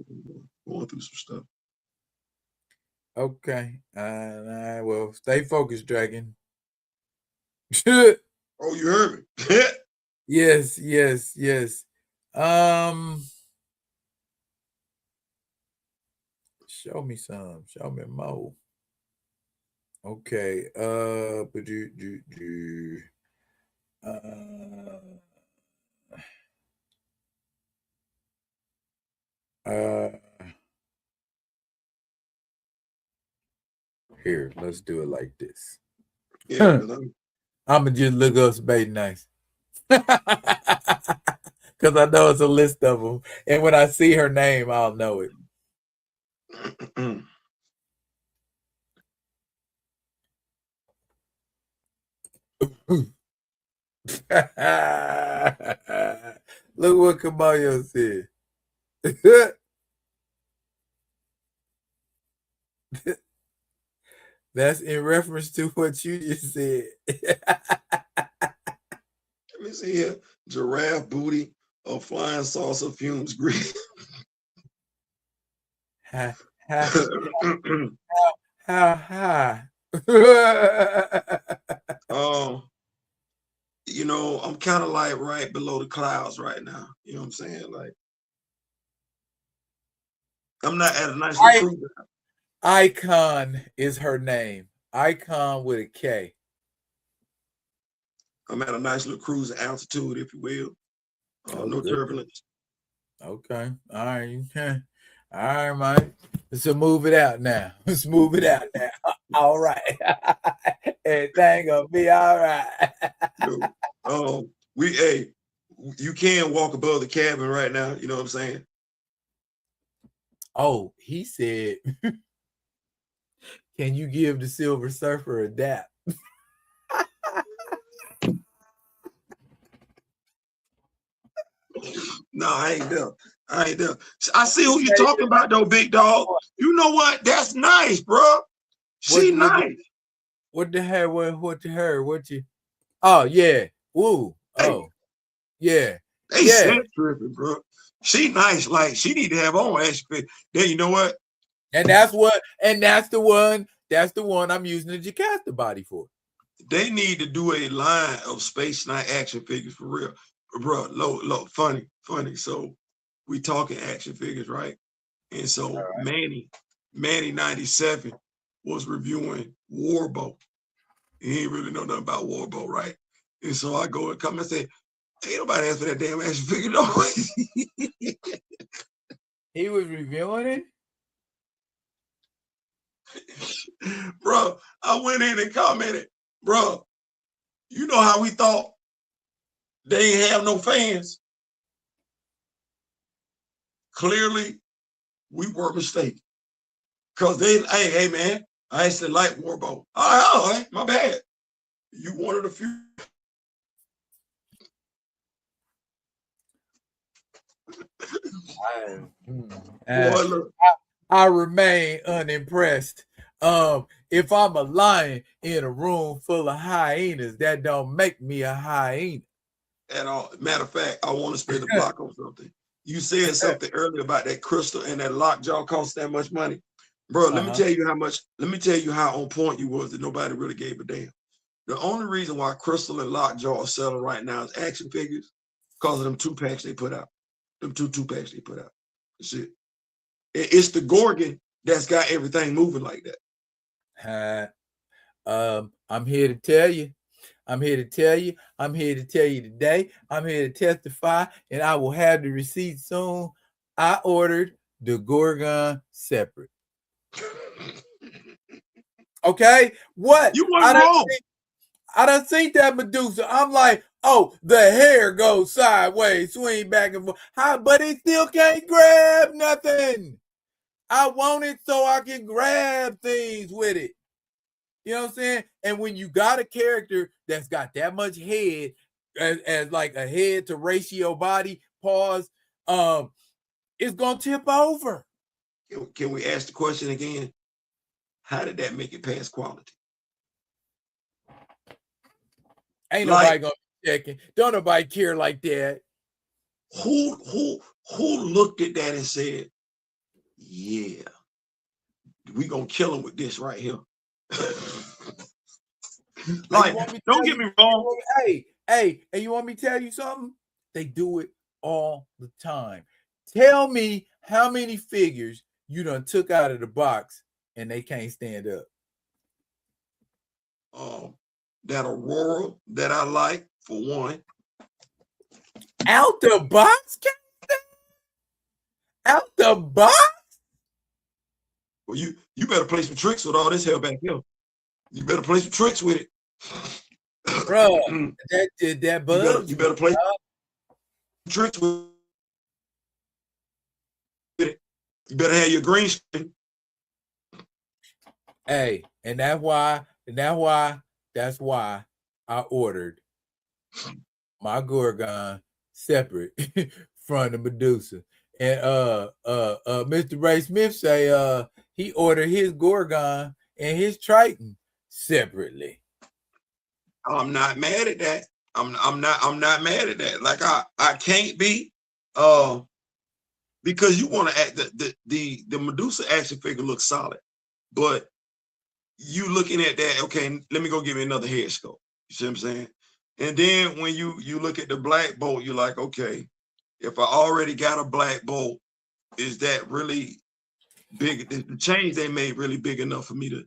going through some stuff. Okay. Well, stay focused, Dragon. Oh, you heard me. Yes. Show me some. Show me more. Okay. Here, let's do it like this. Yeah, I'm gonna just look up Spade Nice. Because I know it's a list of them. And when I see her name, I'll know it. Look what Caballo said. That's in reference to what you just said. Let me see here. Giraffe booty or flying saucer fumes grease. How you know, I'm kind of like right below the clouds right now. You know what I'm saying? Like, I'm not at a nice recruit. Icon is her name. Icon with a K. I'm at a nice little cruising altitude, if you will. No turbulence. Okay. All right. All right, Mike. Let's move it out now. Let's move it out now. All right. Everything gonna be all right. You can walk above the cabin right now. You know what I'm saying? Oh, he said, can you give the Silver Surfer a dap? No, I ain't there. I see who you're talking about, though, big dog. You know what? That's nice, bro. She nice. What the hell? What you heard? What you? Oh yeah. Ooh. Hey, Oh. Yeah. they Yeah. set tripping, bro. She nice, like she need to have on action figure. Then you know what? And that's the one I'm using the Jocasta body for. They need to do a line of Space Knight action figures for real, bro. Low, funny. So we talking action figures, right? And so Manny 97 was reviewing Warbow. He ain't really know nothing about Warbow, right? And so I go and come and say, ain't nobody asked for that damn action figure, no. He was reviewing it? Bro, I went in and commented, bro, you know how we thought they ain't have no fans? Clearly, we were mistaken. Because they, hey, man, I actually like Warbow. All right, my bad. You one of the few. I remain unimpressed. If I'm a lion in a room full of hyenas, that don't make me a hyena. At all. Matter of fact, I want to spend the block on something. You said something earlier about that crystal and that lockjaw cost that much money. Bro, let me tell you how on point you was that nobody really gave a damn. The only reason why crystal and lockjaw are selling right now is action figures because of them 2-packs they put out. Them two packs they put out. That's it. It's the Gorgon that's got everything moving like that. I'm here to tell you. I'm here to tell you today. I'm here to testify, and I will have the receipt soon. I ordered the Gorgon separate. Okay? What? You went wrong. I done seen that Medusa. I'm like, oh, the hair goes sideways, swing back and forth. But it still can't grab nothing. I want it so I can grab things with it. You know what I'm saying? And when you got a character that's got that much head, as like a head to ratio body, pause, it's gonna tip over. Can we ask the question again? How did that make it past quality? Ain't nobody gonna be checking. Don't nobody care like that. Who looked at that and said, yeah, we gonna kill him with this right here? Like, don't get me wrong. Hey, and you want me to tell you something? They do it all the time. Tell me how many figures you done took out of the box and they can't stand up. That Aurora that I like, for one. Out the box, Captain? Out the box? Well, you better play some tricks with all this hell back here. You better play some tricks with it. Bro, that buzz. You better play some tricks with it. You better have your green screen. Hey, and that's why I ordered my Gorgon separate from the Medusa. And Mr. Ray Smith say he ordered his Gorgon and his Triton separately. I'm not mad at that. I'm not mad at that. Like I can't be because you want to act the Medusa action figure looks solid, but you looking at that, okay, let me go give me another head sculpt. You see what I'm saying? And then when you look at the Black Bolt, you're like, okay, if I already got a Black Bolt, is that really big? The change they made really big enough for me to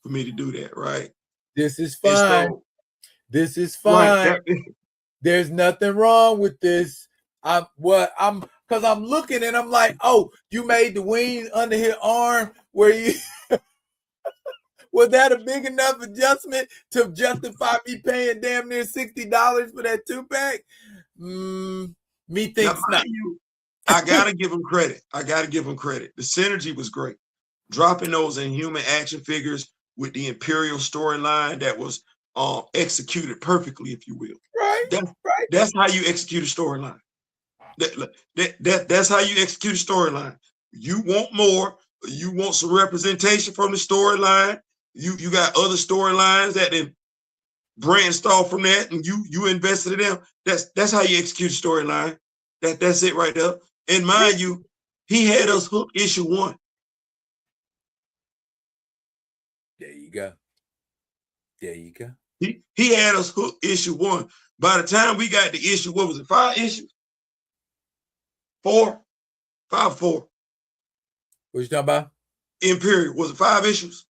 do that, right? This is fine. So, this is fine. Right. There's nothing wrong with this. Because I'm looking and I'm like, oh, you made the wing under his arm where you was that a big enough adjustment to justify me paying damn near $60 for that 2-pack? Me thinks not. I gotta give him credit. The synergy was great. Dropping those Inhuman action figures with the Imperial storyline that was executed perfectly, if you will. Right. That's how you execute a storyline. That's how you execute a storyline. You want more. You want some representation from the storyline. You got other storylines that brainstorm from that, and you invested in them. That's how you execute a storyline. That's it right there. And mind you, he had us hooked issue 1. There you go. There you go. He had us hooked issue 1. By the time we got to issue, what was it? 5 issues? 4? 5, 4. What you talking about? Imperial. Was it 5 issues?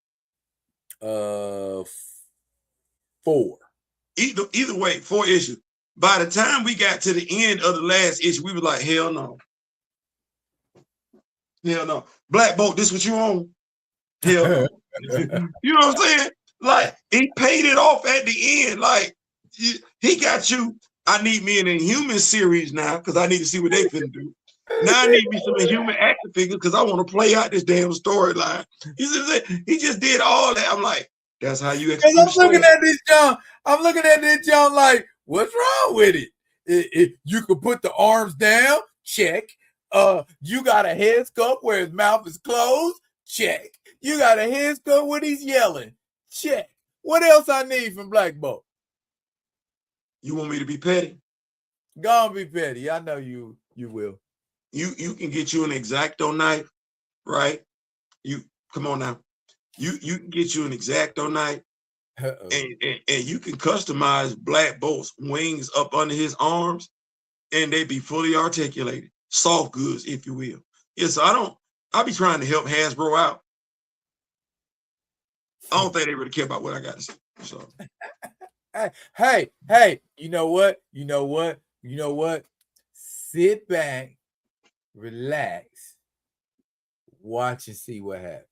4. Either way, 4 issues. By the time we got to the end of the last issue, we were like, hell no. Hell no. Black Bolt, this what you own? Hell no. You know what I'm saying? Like, he paid it off at the end. Like, he got you. I need me an Inhuman series now because I need to see what they finna do. Now I need me some Inhuman action figures because I want to play out this damn storyline. He just did all that. I'm like, that's how you execute. I'm looking at this John. I'm looking at this John like, what's wrong with it? You could put the arms down, check. You got a head sculpt where his mouth is closed, check. You got a head sculpt when he's yelling, check. What else I need from Black Bolt? You want me to be petty? Go on, be petty. I know you will. You can get you an X-Acto knife, right? You come on now. You can get you an X-Acto knife, and you can customize Black Bolt's wings up under his arms, and they be fully articulated, soft goods, if you will. Yes, I'll be trying to help Hasbro out. I don't think they really care about what I got to say. So, hey, you know what? Sit back, relax, watch and see what happens.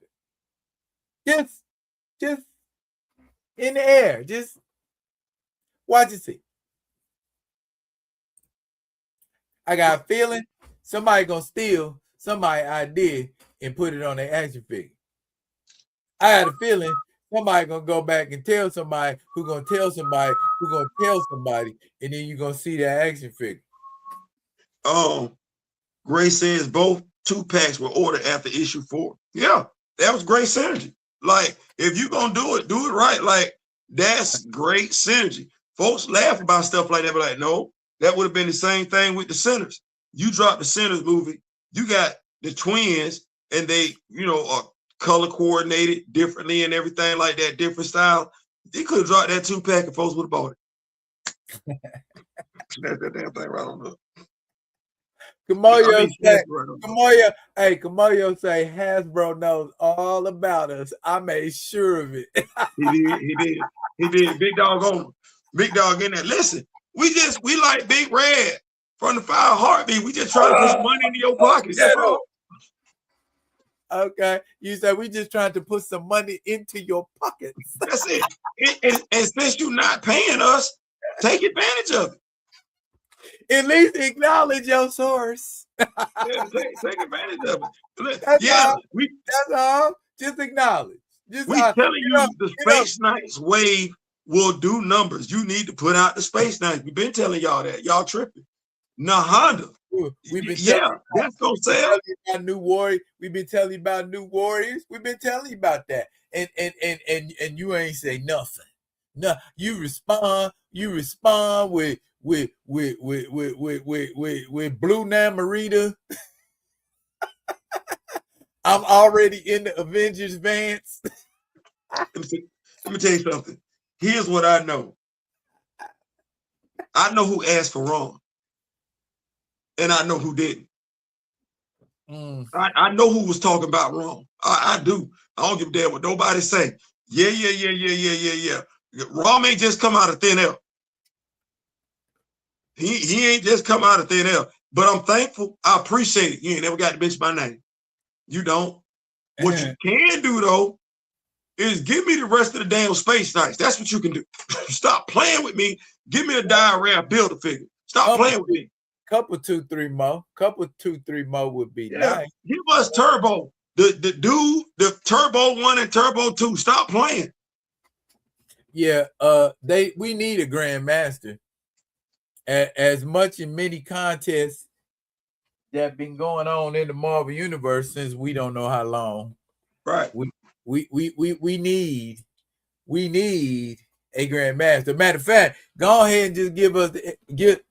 Just in the air, just watch and see. I got a feeling somebody gonna steal somebody's idea and put it on their action figure. I had a feeling somebody gonna go back and tell somebody who gonna tell somebody who gonna tell somebody, and then you're gonna see that action figure. Gray says both 2-packs were ordered after issue 4. Yeah, that was great synergy. Like, if you're gonna do it right. Like, that's great synergy. Folks laugh about stuff like that, but like, no, that would have been the same thing with the Sinners. You dropped the Sinners movie, you got the twins, and they, are color coordinated differently and everything like that, different style. They could have dropped that 2-pack and folks would have bought it. That's that damn thing right on the. Kamoyo say Hasbro knows all about us. I made sure of it. He did. Big dog on. Big dog in there. Listen, we like Big Red from the 5 Heartbeat. We just trying to put some money into your pocket. That's all. Okay, you said we just trying to put some money into your pockets. That's it. And since you're not paying us, take advantage of it. At least acknowledge your source. Take advantage of it. That's all. Just acknowledge. We telling you the Space Knights wave will do numbers. You need to put out the Space Knights. We've been telling y'all that. Y'all tripping. Now Honda. That's gonna sell. New Warriors. We've been telling you about New Warriors. We've been telling you about that. And you ain't say nothing. No, you respond with Blue Namarita. I'm already in the Avengers Vance. Let me tell you something. Here's what I know. I know who asked for wrong. And I know who didn't. I know who was talking about wrong. I do. I don't give a damn what nobody say. Yeah. Rom ain't just come out of thin air. He ain't just come out of thin air. But I'm thankful. I appreciate it. You ain't never got to mention my name. You don't. What you can do, though, is give me the rest of the damn Space Knights. That's what you can do. Stop playing with me. Give me a diarrhea builder figure. Stop playing with me. Couple 2-3 more would be nice. Give us Turbo. The Turbo 1 and Turbo 2. Stop playing. Yeah, we need a Grandmaster. As much in many contests that been going on in the Marvel universe since we don't know how long. Right. We need a grandmaster. Matter of fact, go ahead and just give us get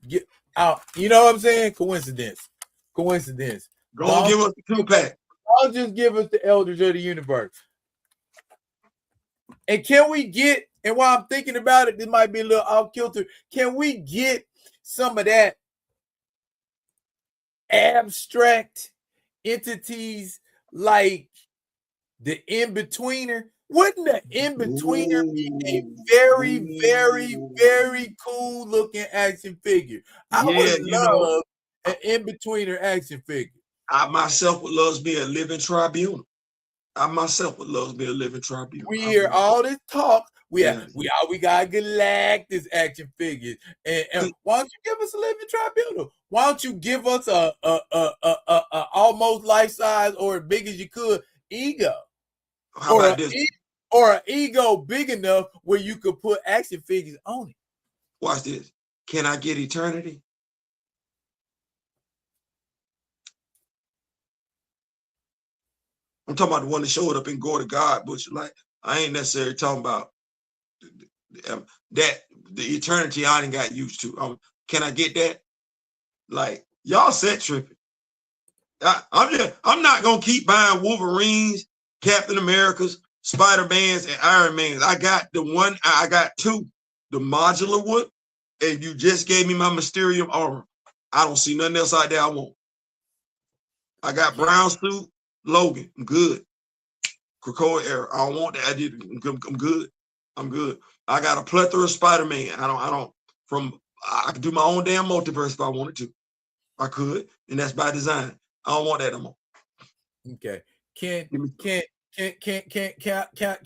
out. You know what I'm saying? Coincidence. Go on, give us the 2-pack. I'll just give us the elders of the universe. And can we get, and while I'm thinking about it, this might be a little off kilter, can we get some of that abstract entities like the in-betweener? Wouldn't the in-betweener be a very, very, very cool looking action figure? I would love an in-betweener action figure. I myself would love to be a living tribunal. We hear all this talk. We got Galactus action figures. And why don't you give us a living tribunal? Why don't you give us a almost life size or as big as you could ego? How about this? Or an ego big enough where you could put action figures on it. Watch this. Can I get eternity? I'm talking about the one that showed up in Go to God, but like I ain't necessarily talking about that the eternity I didn't got used to. Can I get that? Like y'all set tripping. I'm not gonna keep buying Wolverines, Captain Americas, Spider-Mans, and Iron Mans. I got two, the modular one, and you just gave me my Mysterium armor. I don't see nothing else out there I want. I got brown suit, Logan. I'm good. Krakoa era. I don't want that. I'm good. I'm good. I got a plethora of Spider-Man. I can do my own damn multiverse if I wanted to. I could, and that's by design. I don't want that no more. Okay. Can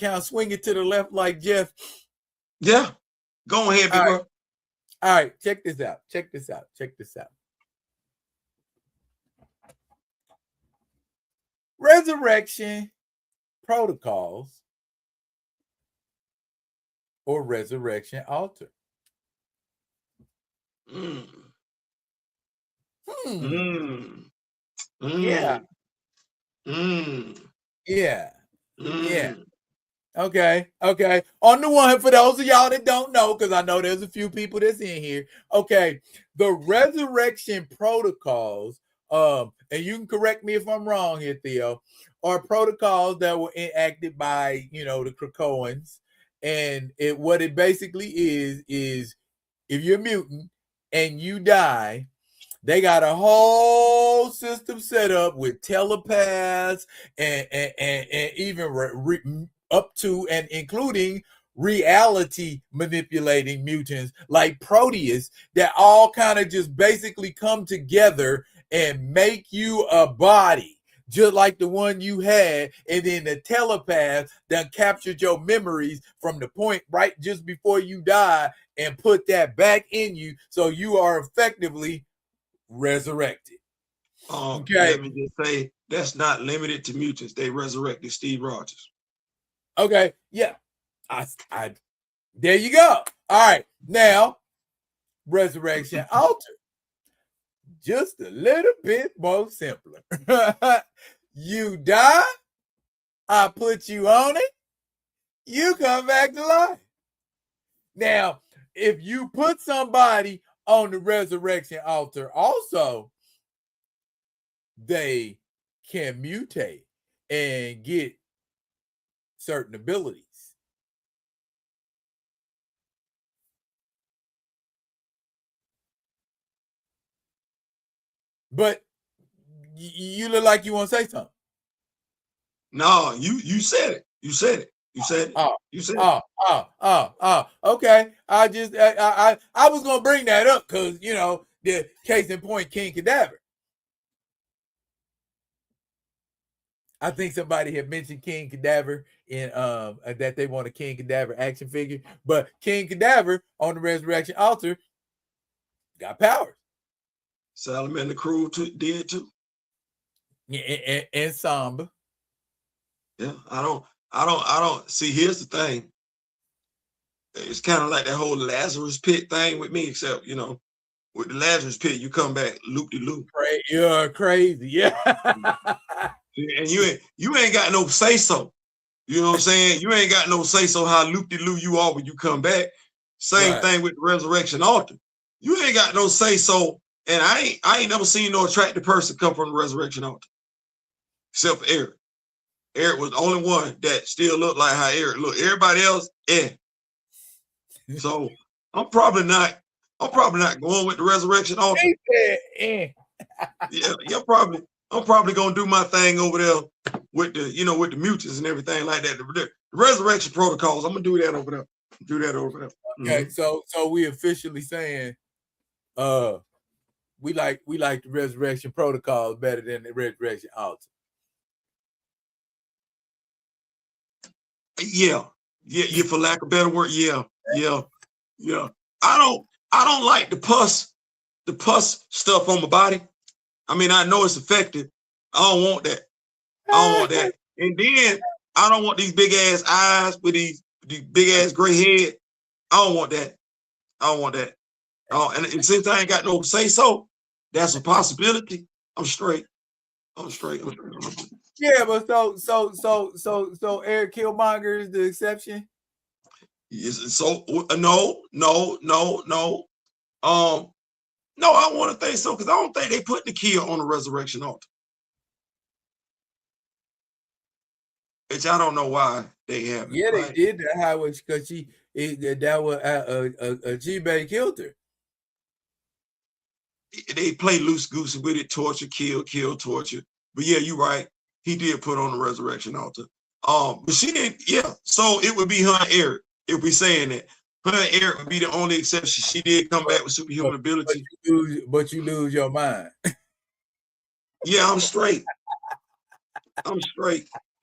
I swing it to the left like Jeff? Yeah. Go ahead, big bro. All right, check this out. Resurrection protocols or resurrection altar. Yeah. Okay. On the one, for those of y'all that don't know, because I know there's a few people that's in here. Okay, the resurrection protocols, and you can correct me if I'm wrong here, Theo, are protocols that were enacted by the Krakoans, and what it basically is if you're a mutant and you die, they got a whole system set up with telepaths and even up to and including reality manipulating mutants like Proteus that all kind of just basically come together and make you a body just like the one you had, and then the telepath that captured your memories from the point right just before you die and put that back in you, so you are effectively resurrected. Okay. Let me just say that's not limited to mutants. They resurrected Steve Rogers. Okay, yeah. I there you go. All right, now resurrection altar. Just a little bit more simpler. You die, I put you on it, you come back to life. Now, if you put somebody on the resurrection altar, also, they can mutate and get certain abilities. But you look like you want to say something. No, you said it. You said it. Okay. I was gonna bring that up because the case in point, King Cadaver. I think somebody had mentioned King Cadaver in that they want a King Cadaver action figure, but King Cadaver on the resurrection altar got powers. Salamander Crew did too. Yeah, and Samba. Yeah, I don't see. Here's the thing. It's kind of like that whole Lazarus pit thing with me, except with the Lazarus pit, you come back loop de loop. You're crazy, yeah. And you ain't got no say so. You know what I'm saying? You ain't got no say so how loop-de-loo you are when you come back. Same thing with the resurrection altar. You ain't got no say so. And I ain't never seen no attractive person come from the resurrection altar. Except for Eric. Eric was the only one that still looked like how Eric looked. Everybody else, So I'm probably not going with the resurrection altar. Yeah, I'm probably gonna do my thing over there with the with the mutants and everything like that. The resurrection protocols. I'm gonna do that over there. Okay, so we officially saying we like the resurrection protocols better than the resurrection altar. Yeah, for lack of better word, yeah. I don't like the pus stuff on my body. I mean, I know it's effective. I don't want that. And then I don't want these big ass eyes with these big ass gray head. I don't want that. And since I ain't got no say so, that's a possibility. I'm straight. Yeah, but so Eric Killmonger is the exception. So no. No, I want to think so because I don't think they put the kill on the resurrection altar. Which I don't know why they haven't. Yeah, they did that highway because that was YIBAMBE killed her. They play loose goose with it, torture, kill, torture. But yeah, you're right. He did put on the resurrection altar. But she didn't. Yeah, so it would be her and Eric if we saying that. Her and Eric would be the only exception. She did come back with superhuman ability. But you lose your mind. Yeah, I'm straight.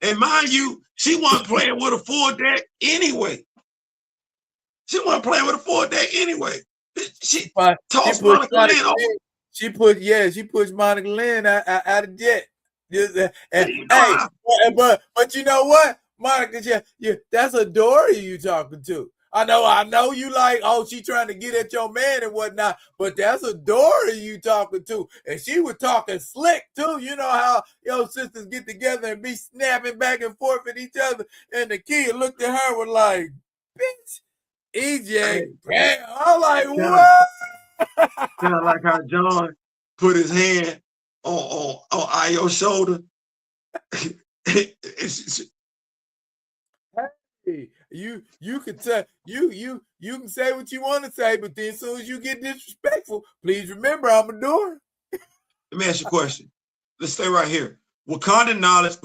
And mind you, she wasn't playing with a full deck anyway. She tossed Monica Lynn over. She pushed Monica Lynn out of jet. But you know what? Monica, that's a Dory you talking to. I know you like, she trying to get at your man and whatnot, but that's a Dory you talking to. And she was talking slick too. You know how your sisters get together and be snapping back and forth at each other. And the kid looked at her with like, bitch, EJ. I'm like, what? Kind of like how John put his hand on Io's shoulder. Hey, you can tell you can say what you want to say, but then as soon as you get disrespectful, please remember I'm a door. Let me ask you a question. Let's stay right here. Wakanda knowledge.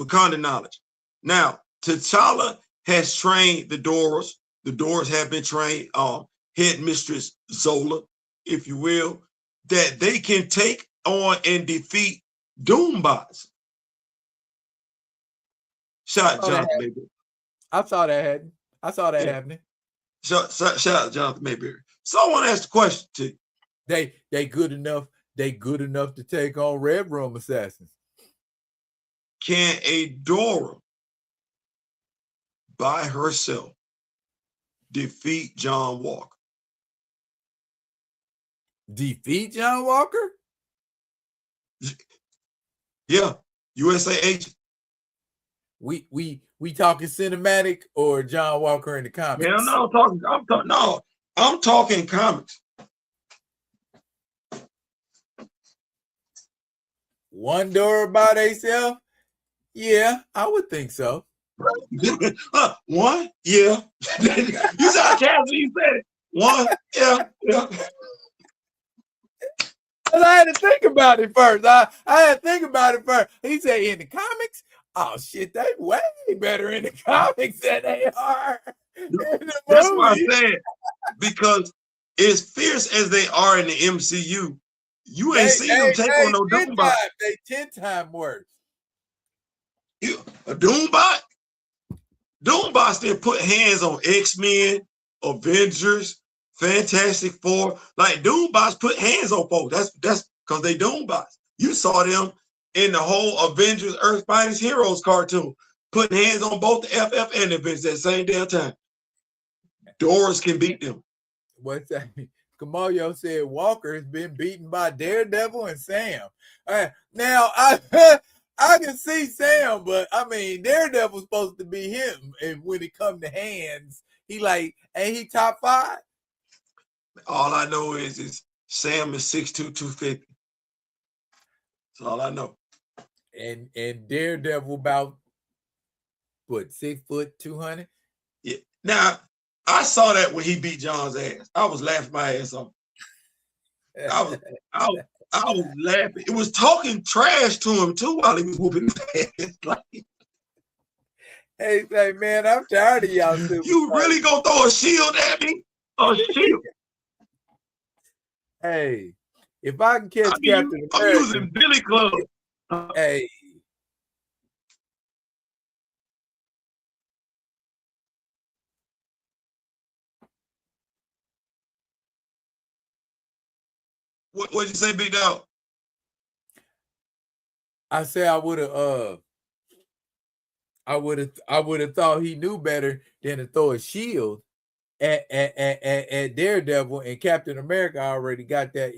Now, T'Challa has trained the Doras. The Doras have been trained, headmistress Zola, if you will, that they can take on and defeat Doombots. Shout out Jonathan Mayberry. I saw that happening. Shout out Jonathan Mayberry. So I want to ask the question to you. They good enough to take on Red Room assassins. Can a Dora by herself defeat John Walker? Defeat John Walker? Yeah, USA agent. We talking cinematic or John Walker in the comics? Yeah, I'm talking comics. One door by themselves? Yeah, I would think so. One? Yeah. You saw Cassidy, you said it. One? Yeah. I had to think about it first. I had to think about it first. He said in the comics, oh shit, they way better in the comics than they are in the That's movie. what I said. Because as fierce as they are in the MCU, you ain't seen them take on no Doombot. They 10 times worse. A Doombot? Doombot still put hands on X-Men, Avengers, Fantastic Four. Like Doombots put hands on folks. That's because they Doombots. You saw them in the whole Avengers Earth Finest Heroes cartoon, putting hands on both the FF and the Avengers at the same damn time. Doors can beat them. What's that? Kamoyo said Walker has been beaten by Daredevil and Sam. Now I can see Sam, but I mean, Daredevil's supposed to be him. And when it come to hands, he like, ain't he top 5? All I know is Sam is 6'2", 250. That's all I know. And Daredevil about what, 6 foot 200? Yeah. Now I saw that when he beat John's ass. I was laughing my ass off. I was laughing. It was talking trash to him too while he was whooping his ass. Like, hey, man, I'm tired of y'all. You really gonna throw a shield at me? A shield? Hey, if I can catch Captain America, I'm using Billy Club. Hey. What'd you say, Big Dog? I said I would have thought he knew better than to throw a shield at Daredevil, and Captain America already got that,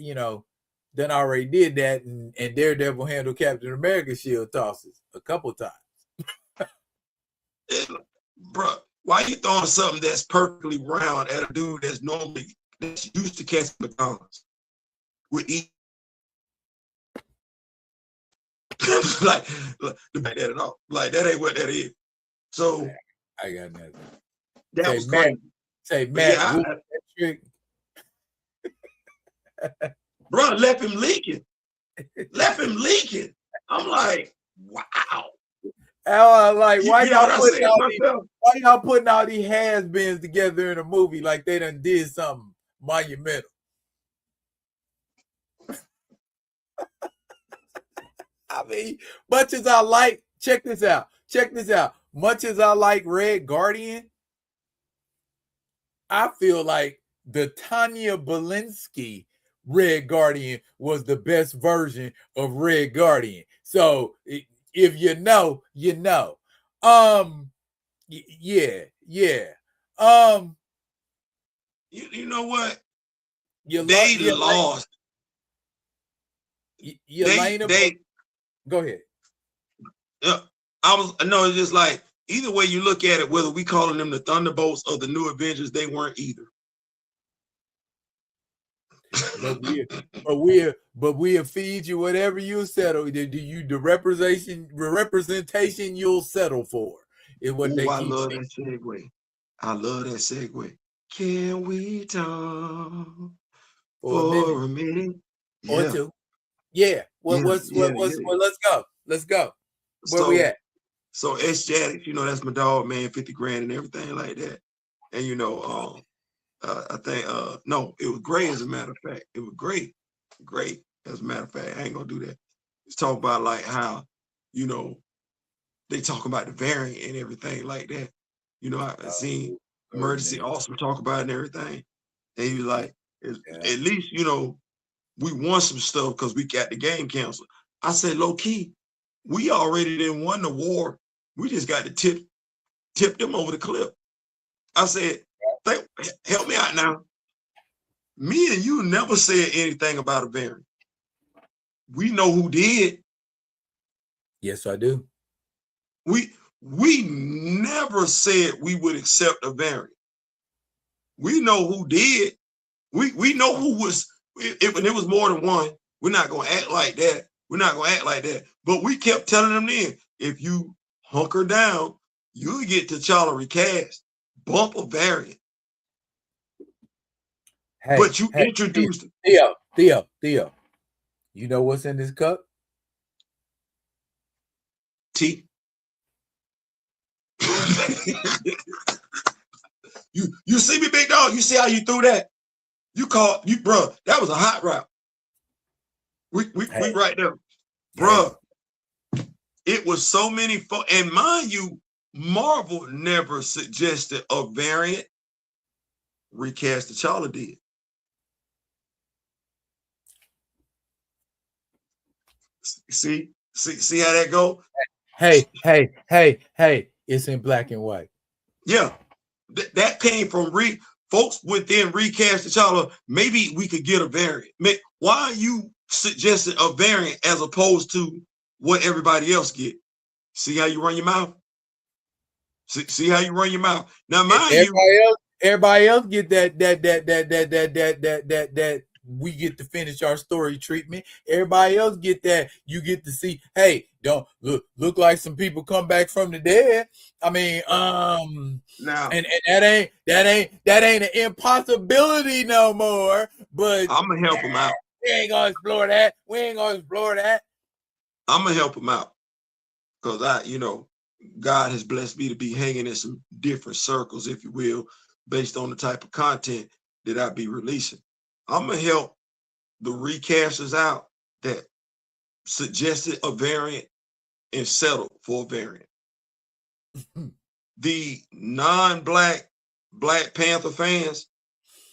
then already did that, and Daredevil handled Captain America's shield tosses a couple times. Bro, why you throwing something that's perfectly round at a dude that's used to catching batons with eat? like that at all. Like, that ain't what that is. So I got nothing. That was crazy. Matt, bro, left him leaking. I'm like, wow. Like, why y'all putting all these has-beens together in a movie like they done did something monumental? I mean, much as I like, check this out. Much as I like Red Guardian, I feel like the Tanya Belinsky Red Guardian was the best version of Red Guardian. So if you know, you know. Yeah. You know what? They lost. Go ahead. It's just like, either way you look at it, whether we calling them the Thunderbolts or the New Avengers, they weren't either. But we'll feed you whatever you settle. The representation you'll settle for is what they keep saying. I love that segue. Can we talk for a minute? Or two. Yeah. Let's go. Where we at? So S Jadix, that's my dog, man, 50 grand and everything like that. And I think no, it was great, as a matter of fact. It was great as a matter of fact. I ain't gonna do that. Let's talk about like how, they talk about the variant and everything like that. I've seen Emergency Awesome talk about it and everything. And he was like, at least, we won some stuff because we got the game canceled. I said, low key, we already didn't won the war. We just got to tip them over the cliff. I said, help me out now. Me and you never said anything about a variant. We know who did. Yes, I do. We never said we would accept a variant. We know who did. We know who was. If it was more than one, we're not gonna act like that. But we kept telling them then, if you hunker down, you'll get T'Challa recast. Bump a variant. But you introduced Theo. You know what's in this cup? Tea. You see me, big dog? You see how you threw that? Bro, that was a hot route. We right there. Bro, it was so many and mind you, Marvel never suggested a variant. Recast T'Challa did. See how that go? Hey, it's in black and white. Yeah, that came from folks within recast T'Challa. Maybe we could get a variant. Why are you suggesting a variant as opposed to what everybody else get. See how you run your mouth? See how you run your mouth. Now, mind everybody else get that we get to finish our story treatment. Everybody else get that. You get to see, hey, don't look like some people come back from the dead. I mean, now, and that ain't an impossibility no more. But I'm gonna help them out. We ain't gonna explore that. I'm gonna help them out because God has blessed me to be hanging in some different circles, if you will, based on the type of content that I be releasing. I'm gonna help the recasters out that suggested a variant and settled for a variant. The non-Black Black Panther fans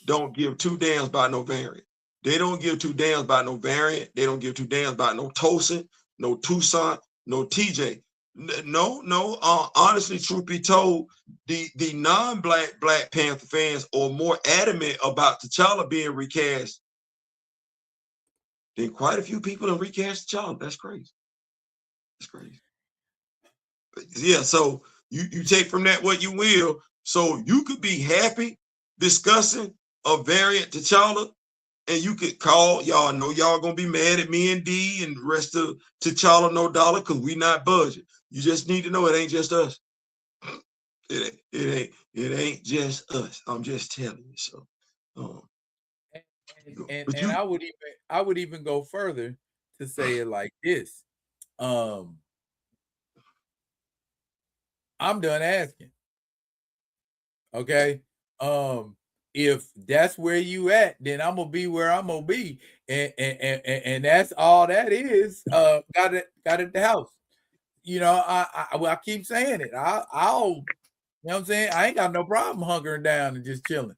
don't give two damns about no variant. They don't give two damns about no variant. They don't give two damns about no Tosin, no Tucson, no TJ. No. Honestly, truth be told, the non-Black Black Panther fans are more adamant about T'Challa being recast than quite a few people have recast T'Challa. That's crazy. That's crazy. Yeah, so you take from that what you will. So you could be happy discussing a variant T'Challa, and you could call, y'all know y'all gonna be mad at me and D and the rest of T'Challa no dollar because we not budget. You just need to know it ain't just us. It ain't just us. I'm just telling you. So and I would even go further to say it like this. I'm done asking. Okay. If that's where you at, then I'm gonna be where I'm gonna be, and that's all that is. Got it at the house. I keep saying it. I'll, you know what I'm saying? I ain't got no problem hunkering down and just chilling.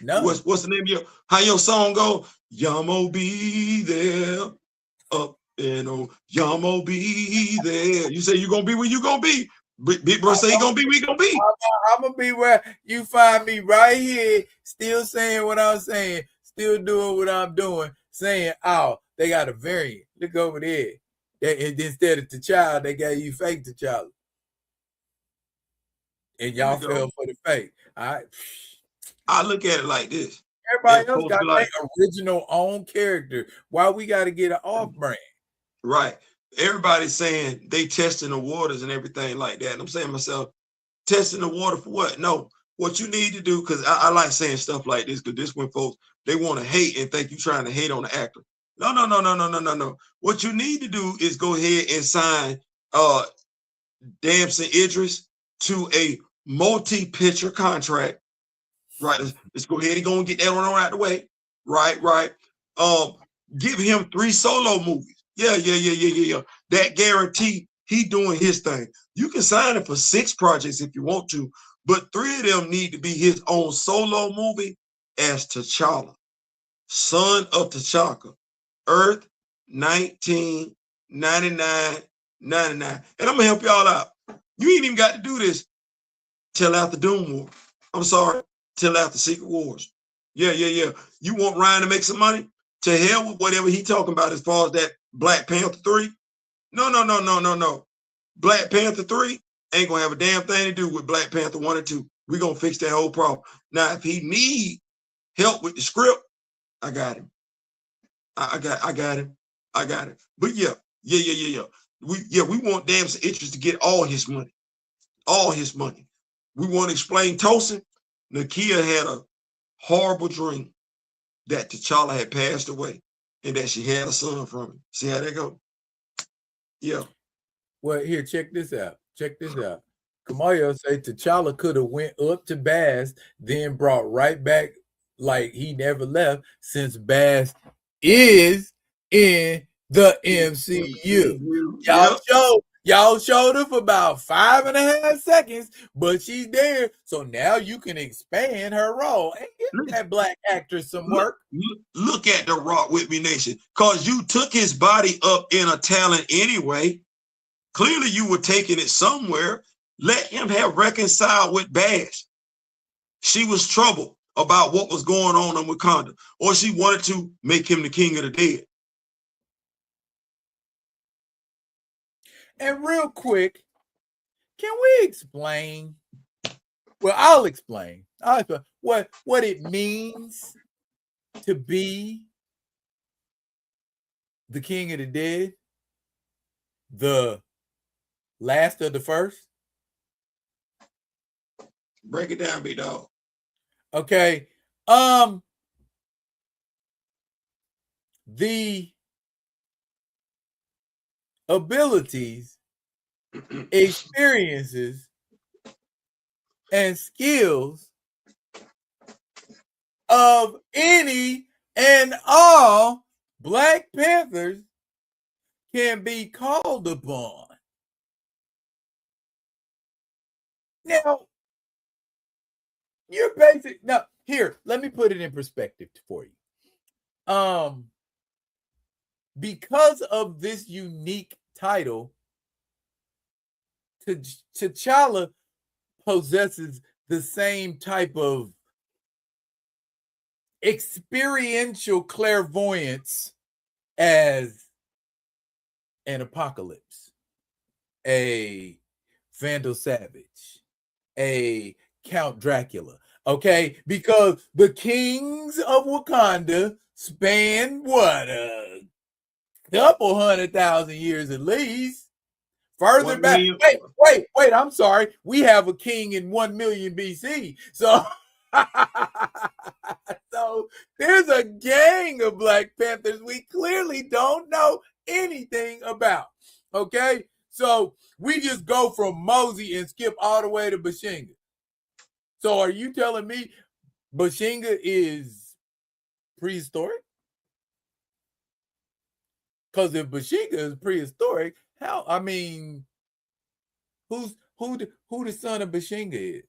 No. What's the name of how your song go? Yamo be there, up and on. Yamo be there. You say you gonna be where you gonna be. Big bro say he gonna be where he gonna be. I'm gonna be where you find me, right here, still saying what I'm saying, still doing what I'm doing, saying, oh, they got a variant. Look over there. Instead of T'Challa, they gave you fake T'Challa. And y'all fell for the fake. All right. I look at it like this. Everybody else got their original own character. Why we got to get an off-brand? Right. Everybody's saying they testing the waters and everything like that. And I'm saying to myself, testing the water for what? No. What you need to do, because I like saying stuff like this, because this when folks, they want to hate and think you're trying to hate on the actor. No. What you need to do is go ahead and sign Damson Idris to a multi-picture contract. Right. Let's go ahead and go and get that one out the way. Right. Give him 3 solo movies. Yeah. That guarantee he doing his thing. You can sign him for 6 projects if you want to, but 3 of them need to be his own solo movie as T'Challa, son of T'Chaka, Earth 1999. And I'm gonna help y'all out. You ain't even got to do this till after Doom War. I'm sorry, till after Secret Wars. Yeah. You want Ryan to make some money? To hell with whatever he talking about as far as that Black Panther 3. No. Black Panther 3 ain't gonna have a damn thing to do with Black Panther 1 and 2. We're gonna fix that whole problem. Now, if he need help with the script, I got him. I got him. But yeah. We want Damson Idris to get all his money. All his money. We want to explain Tosin. Nakia had a horrible dream that T'Challa had passed away and that she had a son from him. See how that go? Yeah. Well, here, check this out. Kamayo say T'Challa could have went up to Bass, then brought right back like he never left, since Bass is in the MCU. Y'all showed her for about 5.5 seconds, but she's there. So now you can expand her role and give that Black actress some work. Look at the Rock with Me Nation, because you took his body up in a talent anyway. Clearly you were taking it somewhere. Let him have reconciled with Bash. She was troubled about what was going on in Wakanda, or she wanted to make him the king of the dead. And real quick, can we explain? Well, I'll explain. What it means to be the king of the dead, the last of the first. Break it down, big dog. Okay. The abilities, experiences, and skills of any and all Black Panthers can be called upon. Now, you're basic. Now, here, let me put it in perspective for you. Because of this unique title, T'Challa possesses the same type of experiential clairvoyance as an Apocalypse, a Vandal Savage, a Count Dracula. Okay, because the kings of Wakanda span what, a couple 100,000 years at least. Further back, wait, I'm sorry. We have a king in 1 million BC. So, so there's a gang of Black Panthers we clearly don't know anything about. Okay, so we just go from Mosey and skip all the way to Bashinga. So are you telling me Bashinga is prehistoric? Because if Bashinga is prehistoric, how? I mean, who the son of Bashinga is?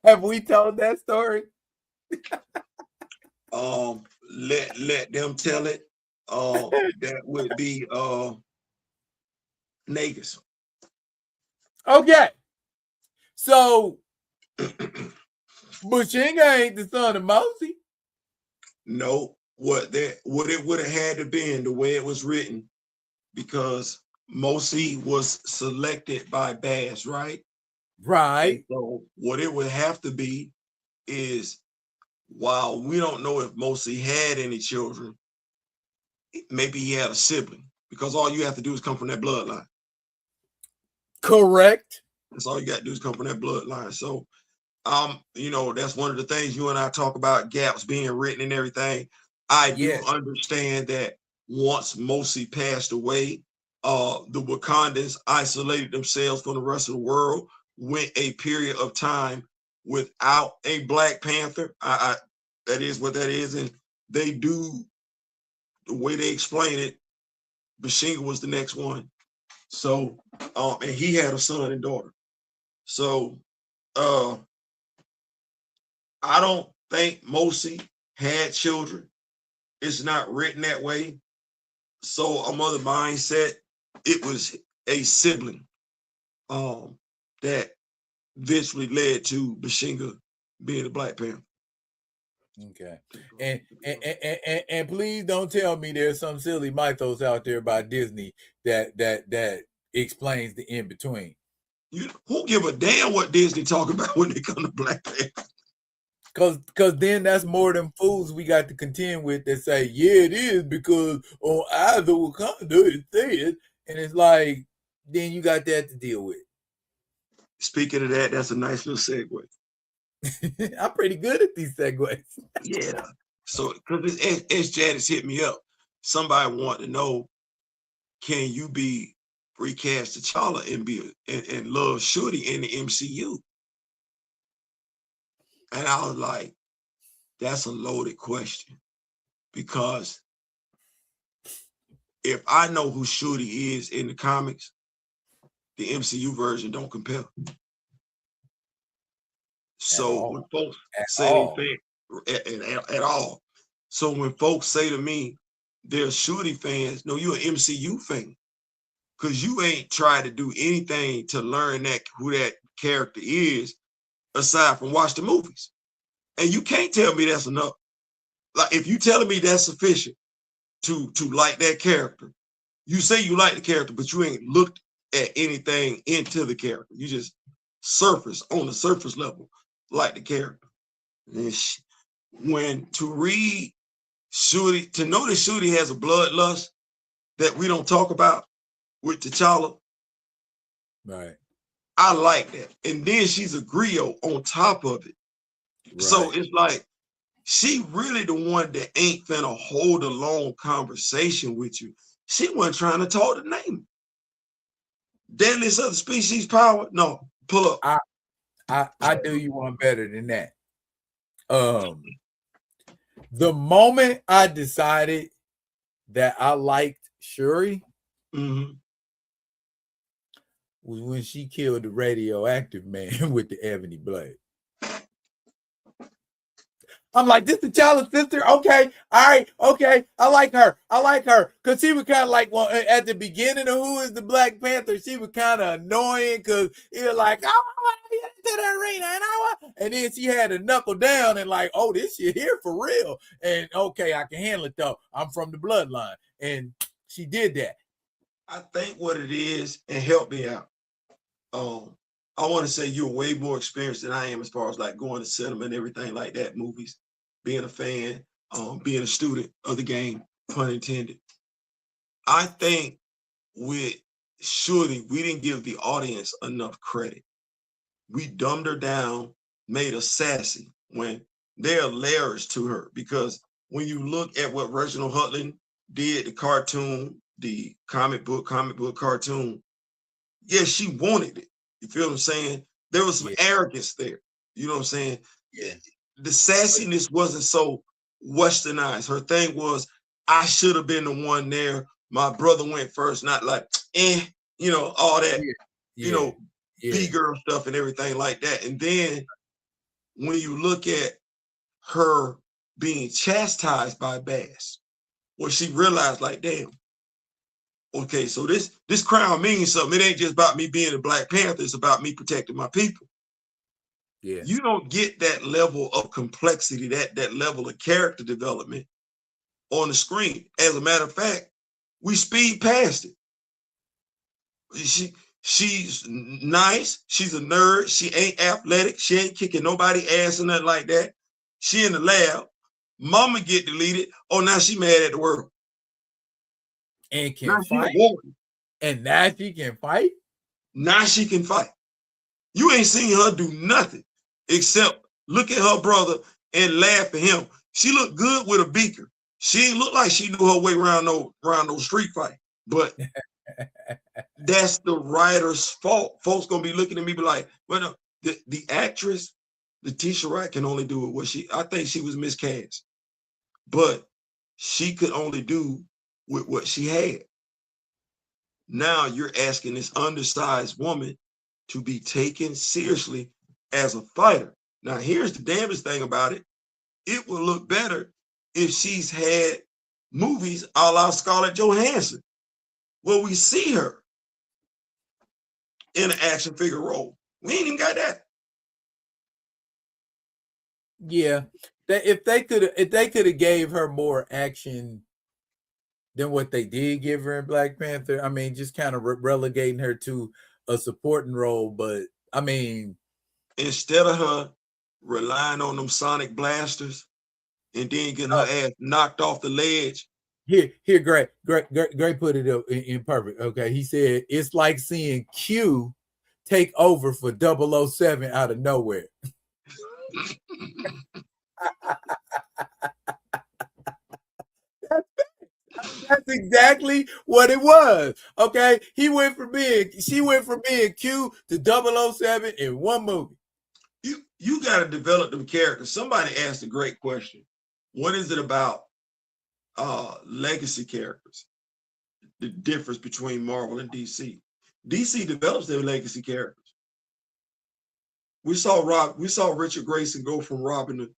Have we told that story? Let them tell it. That would be Nagus. Okay. So Bashinga ain't the son of Mosey. No, what it would have had to been the way it was written, because Mosey was selected by Bass, right? Right. And so what it would have to be is, while we don't know if Mosey had any children, maybe he had a sibling, because all you have to do is come from that bloodline. Correct. That's all you got to do is come from that bloodline. So, that's one of the things you and I talk about, gaps being written and everything. I do understand that once Mosey passed away, the Wakandans isolated themselves from the rest of the world, went a period of time without a Black Panther. That is what that is. And they do, the way they explain it, Bashinga was the next one. So, and he had a son and daughter. So, I don't think Mosey had children. It's not written that way. So I'm of the mindset it was a sibling that eventually led to Bashinga being a Black Panther. Okay. And please don't tell me there's some silly mythos out there by Disney that explains the in-between. Who give a damn what Disney talk about when they come to Black Panther? Because then that's more than fools we got to contend with that say, yeah, it is, because on either Wakanda it says, and it's like, then you got that to deal with. Speaking of that, that's a nice little segue. I'm pretty good at these segues. Yeah. So, because as Janice hit me up, somebody wanted to know, can you be recast T'Challa and love Shorty in the MCU? And I was like, that's a loaded question, because if I know who Shorty is in the comics, the MCU version don't compare. So when folks say at all, so when folks say to me, they're Shorty fans, no, you're an MCU fan, because you ain't tried to do anything to learn who that character is aside from watch the movies. And you can't tell me that's enough. Like, if you telling me that's sufficient to like that character, you say you like the character, but you ain't looked at anything into the character. You just surface, on the surface level, like the character. And when to read Shuri, to know that Shuri has a bloodlust that we don't talk about with T'Challa, right? I like that. And then she's a griot on top of it. Right. So it's like, she really the one that ain't finna hold a long conversation with you. She wasn't trying to talk to name. Deadliest other species power? No, pull up. I do you one better than that. The moment I decided that I liked Shuri was when she killed the radioactive man with the ebony blade. I'm like, this is T'Challa's sister. Okay, all right, okay. I like her. Because she was kind of like, well, at the beginning of Who is the Black Panther, she was kind of annoying because he was like, I want to get into the arena. And then she had to knuckle down and like, oh, this shit here for real. And okay, I can handle it though. I'm from the bloodline. And she did that. I think what it is, and help me out. I want to say you're way more experienced than I am as far as like going to cinema and everything like that, movies, being a fan, being a student of the game, pun intended. I think with Shuri, we didn't give the audience enough credit. We dumbed her down, made her sassy when there are layers to her. Because when you look at what Reginald Hudlin did, the cartoon, the comic book cartoon, yes, she wanted it. You feel what I'm saying? There was some arrogance there. You know what I'm saying? Yeah. The sassiness wasn't so westernized. Her thing was, I should have been the one there. My brother went first, not like, you know, all that, you know, B-girl stuff and everything like that. And then when you look at her being chastised by Bass, well, she realized like, damn, okay, so this crown means something. It ain't just about me being a Black Panther. It's about me protecting my people. Yeah. You don't get that level of complexity, that level of character development on the screen. As a matter of fact, we speed past it. She's nice. She's a nerd. She ain't athletic. She ain't kicking nobody ass or nothing like that. She in the lab. Mama get deleted. Oh, now she mad at the world. And can fight. And now she can fight? Now she can fight. You ain't seen her do nothing except look at her brother and laugh at him. She looked good with a beaker. She ain't look like she knew her way around no street fight. But that's the writer's fault. Folks gonna be looking at me be like, well, no, the actress, Letitia Wright can only do it. What I think she was miscast. But she could only do with what she had. Now you're asking this undersized woman to be taken seriously as a fighter. Now, here's the damnest thing about it. It will look better if she's had movies a la Scarlett Johansson, where we see her in an action figure role. We ain't even got that. Yeah. If they could have gave her more action than what they did give her in Black Panther, I mean, just kind of relegating her to a supporting role. But I mean, instead of her relying on them sonic blasters and then getting her ass knocked off the ledge. Here, Gray put it up in perfect. Okay, he said it's like seeing Q take over for 007 out of nowhere. That's exactly what it was. Okay, she went from being Q to 007 in one movie. You got to develop them characters. Somebody asked a great question. What is it about legacy characters? The difference between Marvel and DC. DC develops their legacy characters. We saw Richard Grayson go from Robin to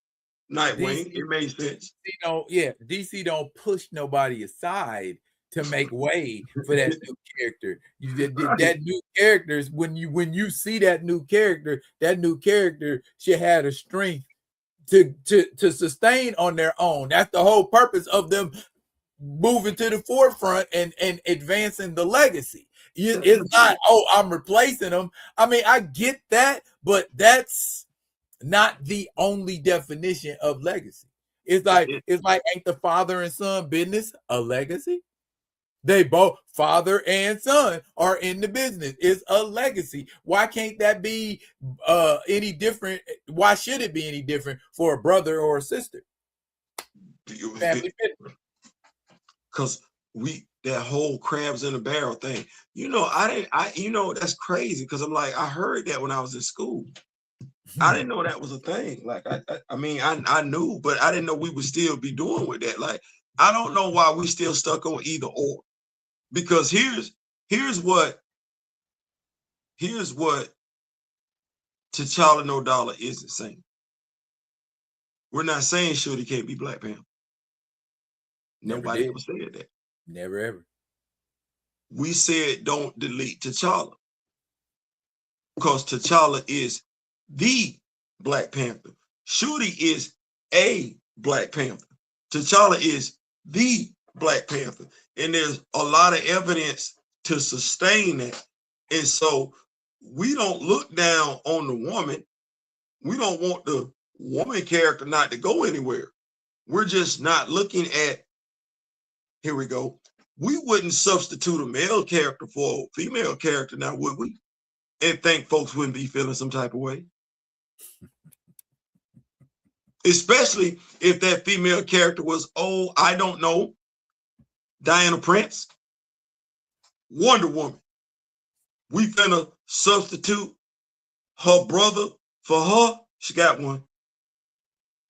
Nightwing. It made sense. DC don't push nobody aside. to make way for that new character. That new characters, when you see that new character should have the strength to sustain on their own. That's the whole purpose of them moving to the forefront and advancing the legacy. It's not, oh, I'm replacing them. I mean, I get that, but that's not the only definition of legacy. It's like ain't the father and son business a legacy? They both, father and son, are in the business. It's a legacy. Why can't that be any different? Why should it be any different for a brother or a sister? Family business. Because that whole crabs in a barrel thing, you know, that's crazy. Because I'm like, I heard that when I was in school. I didn't know that was a thing. Like, I mean, I knew, but I didn't know we would still be doing with that. Like, I don't know why we still stuck on either or. Because here's what T'Challa No Dollar isn't saying. We're not saying Shorty can't be Black Panther. Nobody ever said that. Never ever. We said don't delete T'Challa. Because T'Challa is the Black Panther. Shorty is a Black Panther. T'Challa is the Black Panther. And there's a lot of evidence to sustain that. And so we don't look down on the woman. We don't want the woman character not to go anywhere. We're just not looking at, here we go. We wouldn't substitute a male character for a female character now, would we? And think folks wouldn't be feeling some type of way. Especially if that female character was, oh, I don't know, Diana Prince, Wonder Woman. We finna substitute her brother for her. She got one.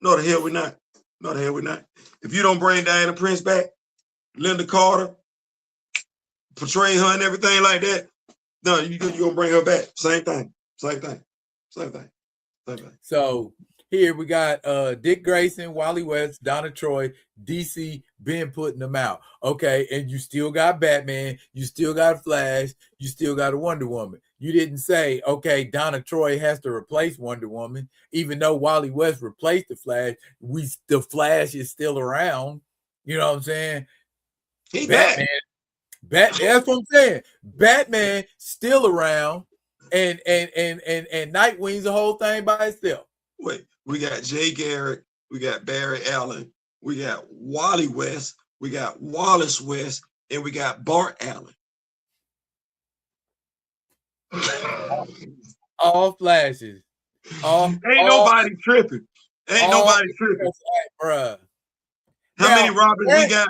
No, the hell we not. No, the hell we not. If you don't bring Diana Prince back, Linda Carter, portray her and everything like that, no, you're gonna bring her back. Same thing. Same thing. Same thing. Same thing. So here we got Dick Grayson, Wally West, Donna Troy, DC been putting them out. Okay, and you still got Batman, you still got Flash, you still got a Wonder Woman. You didn't say, okay, Donna Troy has to replace Wonder Woman, even though Wally West replaced the Flash. The Flash is still around. You know what I'm saying? He Batman. That's what I'm saying. Batman still around, and Nightwing's the whole thing by itself. Wait, we got Jay Garrick, we got Barry Allen, we got Wally West, we got Wallace West, and we got Bart Allen. All flashes. Ain't nobody tripping. Ain't nobody tripping. Bruh. How many Robins we got?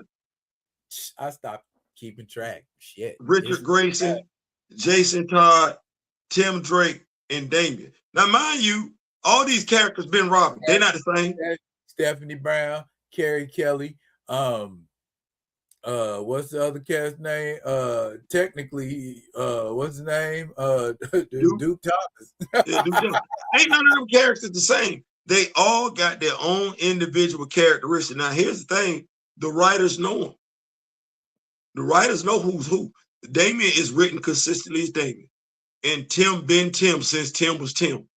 I stopped keeping track. Shit. Richard Grayson, Jason Todd, Tim Drake, and Damian. Now, mind you, all these characters been Robin. They're not the same. Stephanie Brown, Carrie Kelly, what's the other cat's name? Technically, what's his name? Duke Thomas. Yeah, ain't none of them characters the same. They all got their own individual characteristics. Now, here's the thing: the writers know them. The writers know who's who. Damian is written consistently as Damian, and Tim been Tim since Tim was Tim.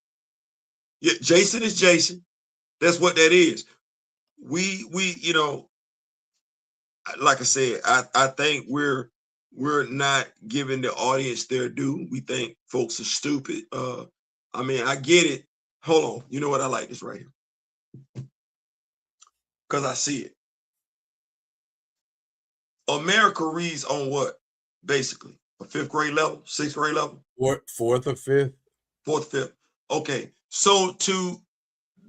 Yeah, Jason is Jason. That's what that is. We you know, like I said, I think we're not giving the audience their due. We think folks are stupid. I mean, I get it. Hold on. You know what? I like this right here because I see it. America reads on what? Basically, a 5th grade level, 6th grade level? 4th or 5th? 4th, 5th. Okay. So to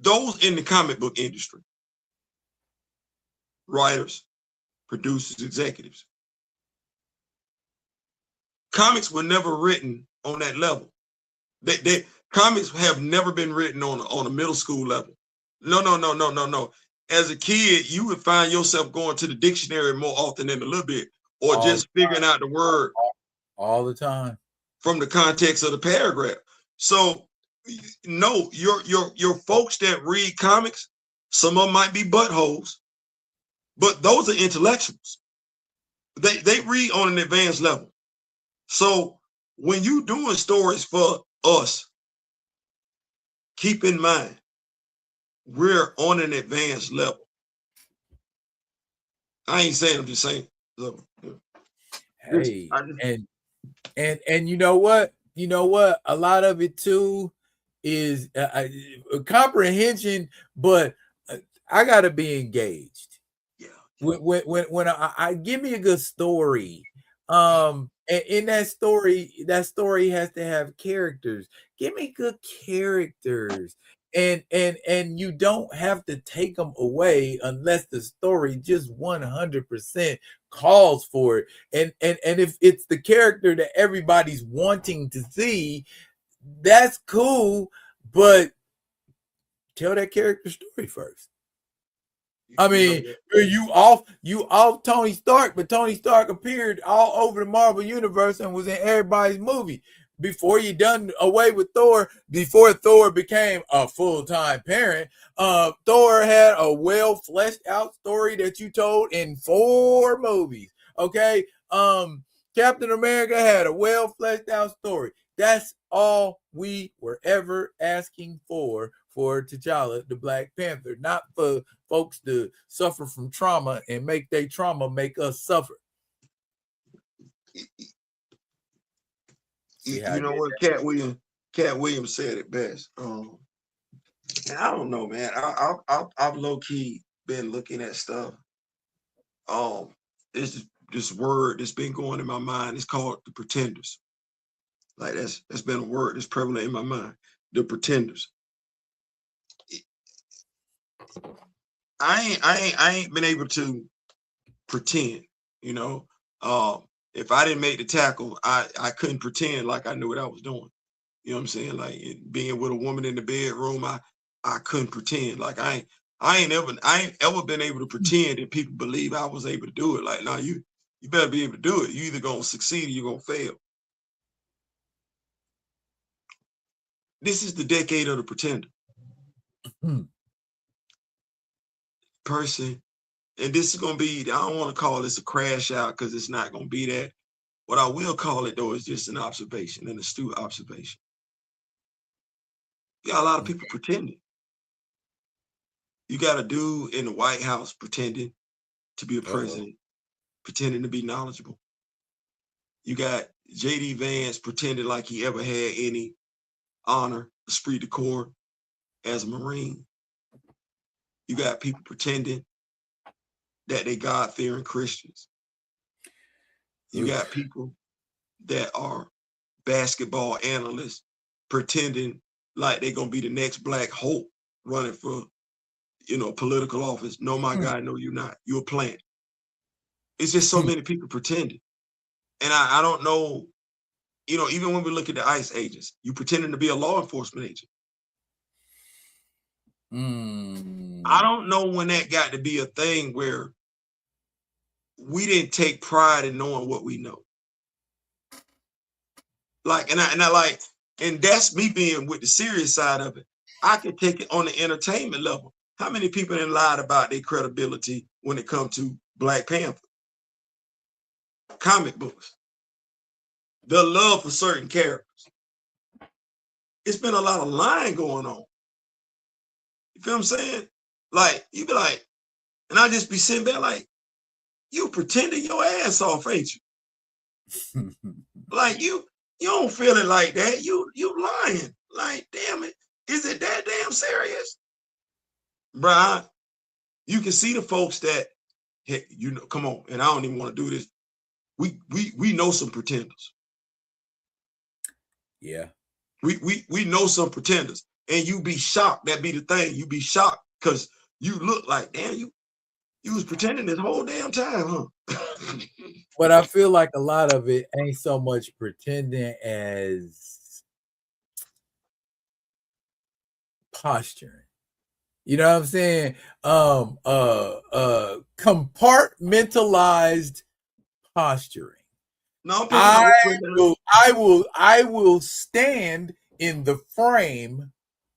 those in the comic book industry, writers, producers, executives, comics were never written on that level. Comics have never been written on a middle school level. No. As a kid, you would find yourself going to the dictionary more often than a little bit, or just figuring out the word all the time from the context of the paragraph. So, no, your folks that read comics, some of them might be buttholes, but those are intellectuals. They read on an advanced level. So when you doing stories for us, keep in mind we're on an advanced level. I ain't saying, I'm just saying. Hey, and you know what? You know what? A lot of it too is comprehension, but I gotta be engaged. Yeah. When I give me a good story, and in that story has to have characters. Give me good characters, and you don't have to take them away unless the story just 100% calls for it. And if it's the character that everybody's wanting to see, that's cool, but tell that character story first. I mean, you off Tony Stark, but Tony Stark appeared all over the Marvel universe and was in everybody's movie. Before you done away with Thor, before Thor became a full-time parent, Thor had a well fleshed out story that you told in 4 movies. Okay. Captain America had a well fleshed out story. That's all we were ever asking for T'Challa, the Black Panther, not for folks to suffer from trauma and make their trauma make us suffer. You know what? Cat Williams said it best. And I don't know, man. I've low key been looking at stuff. This word that's been going in my mind is called the pretenders. Like that's been a word that's prevalent in my mind. The pretenders. I ain't been able to pretend, you know. If I didn't make the tackle, I couldn't pretend like I knew what I was doing. You know what I'm saying? Like being with a woman in the bedroom, I couldn't pretend. Like I ain't ever been able to pretend that people believe I was able to do it. Like, no, you better be able to do it. You either gonna succeed or you're gonna fail. This is the decade of the pretender. Person, and this is gonna be, I don't want to call this a crash out because it's not gonna be that. What I will call it though is just an observation, an astute observation. You got a lot of people pretending. You got a dude in the White House pretending to be a president, pretending to be knowledgeable. You got J.D. Vance pretending like he ever had any honor, esprit de corps as a Marine. You got people pretending that they God-fearing Christians. You got people that are basketball analysts pretending like they're gonna be the next Black Hope running for, political office. No, my guy, no, you're not. You're a plant. It's just so many people pretending. And I don't know, even when we look at the ICE agents, you pretending to be a law enforcement agent. I don't know when that got to be a thing where we didn't take pride in knowing what we know. Like, and that's me being with the serious side of it. I could take it on the entertainment level. How many people have lied about their credibility when it comes to Black Panther? Comic books. The love for certain characters. It's been a lot of lying going on. You feel what I'm saying? Like, you be like, and I just be sitting there like, you pretending your ass off, ain't you? Like, you don't feel it like that. You lying. Like, damn it. Is it that damn serious? Bruh, you can see the folks that, hey, come on, and I don't even want to do this. We know some pretenders. Yeah. We know some pretenders. And you be shocked. That be the thing. You be shocked because you look like, damn, you was pretending this whole damn time, huh? But I feel like a lot of it ain't so much pretending as posturing. You know what I'm saying? Compartmentalized posturing. No, I will stand in the frame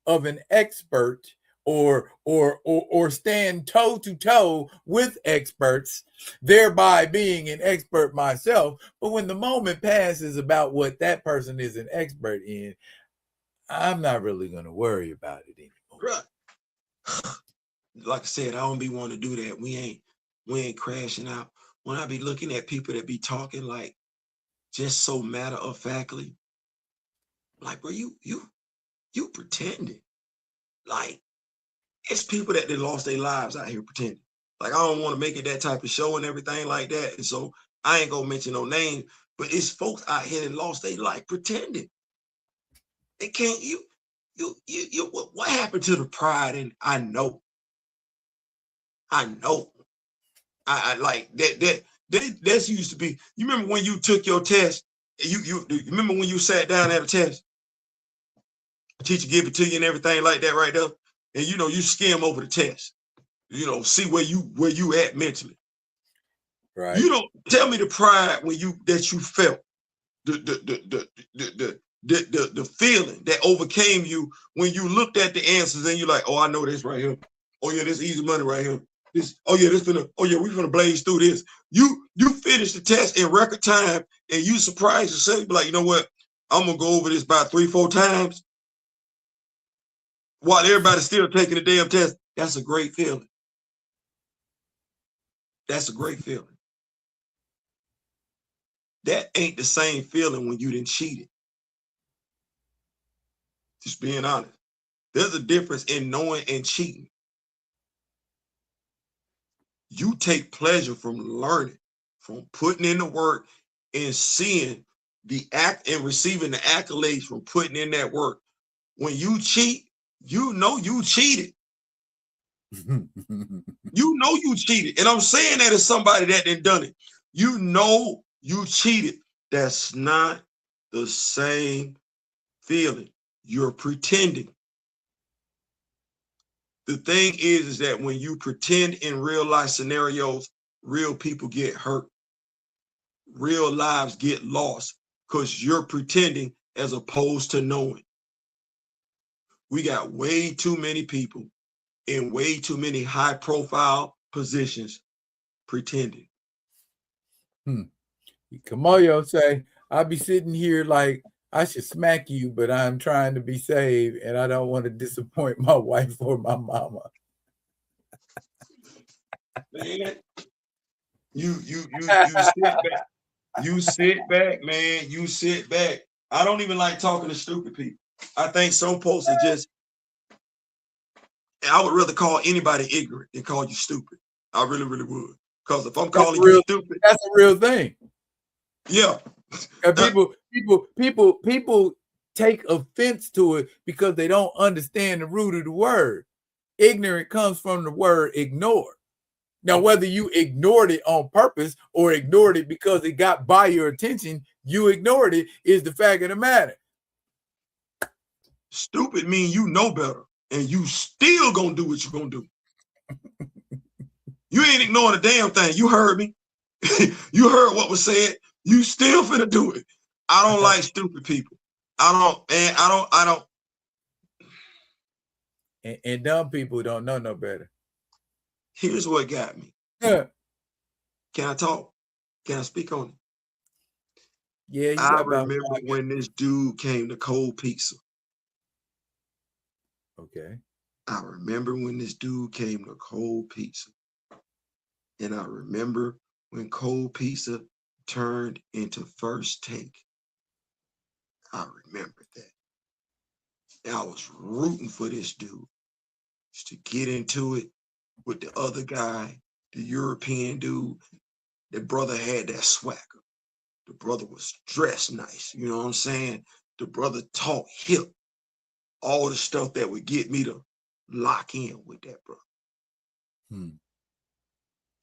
of an expert or stand toe to toe with experts, thereby being an expert myself. But when the moment passes about what that person is an expert in, I'm not really going to worry about it anymore. Right. Like I said, I don't be wanting to do that. We ain't crashing out. When I be looking at people that be talking like just so matter of factly, like, bro, you pretending. Like, it's people that they lost their lives out here pretending. Like, I don't want to make it that type of show and everything like that. And so I ain't gonna mention no name, but it's folks out here that lost their life pretending. They can't, what happened to the pride? And I know. I like that's used to be. You remember when you took your test? You remember when you sat down at a test? The teacher give it to you and everything like that right there. And you skim over the test. See where you at mentally. Right. You don't tell me the pride that you felt, the feeling that overcame you when you looked at the answers and you're like, oh, I know this right here. Oh yeah, this easy money right here. We finna blaze through this. You finish the test in record time and you surprise yourself. You be like, you know what? I'm gonna go over this about 3-4 times while everybody's still taking the damn test. That's a great feeling. That's a great feeling. That ain't the same feeling when you didn't cheat it. Just being honest. There's a difference in knowing and cheating. You take pleasure from learning, from putting in the work and seeing the act and receiving the accolades from putting in that work. When you cheat, you know you cheated. You know you cheated. And I'm saying that as somebody that done done it. You know you cheated. That's not the same feeling. You're pretending. The thing is that when you pretend in real life scenarios, real people get hurt. Real lives get lost because you're pretending as opposed to knowing. We got way too many people in way too many high profile positions pretending. Kamoyo say, I'll be sitting here like I should smack you, but I'm trying to be saved and I don't want to disappoint my wife or my mama. Man, you sit back. You sit back, man. You sit back. I don't even like talking to stupid people. I think some folks are just, I would rather call anybody ignorant than call you stupid. I really, really would. Because if I'm calling you stupid, that's a real thing. Yeah. People take offense to it because they don't understand the root of the word. Ignorant comes from the word ignore. Now, whether you ignored it on purpose or ignored it because it got by your attention, you ignored it is the fact of the matter. Stupid mean you know better and you still gonna do what you're gonna do. You ain't ignoring a damn thing. You heard me. You heard what was said. You still finna do it. I don't like stupid people. I don't. And dumb people don't know no better. Here's what got me. Can I talk? Can I speak on it? Yeah, I remember when this dude came to Cold Pizza. Okay. I remember when this dude came to Cold Pizza. And I remember when Cold Pizza turned into First Take. I remember that. And I was rooting for this dude just to get into it with the other guy, the European dude. The brother had that swagger. The brother was dressed nice. You know what I'm saying? The brother talked hip. All the stuff that would get me to lock in with that brother.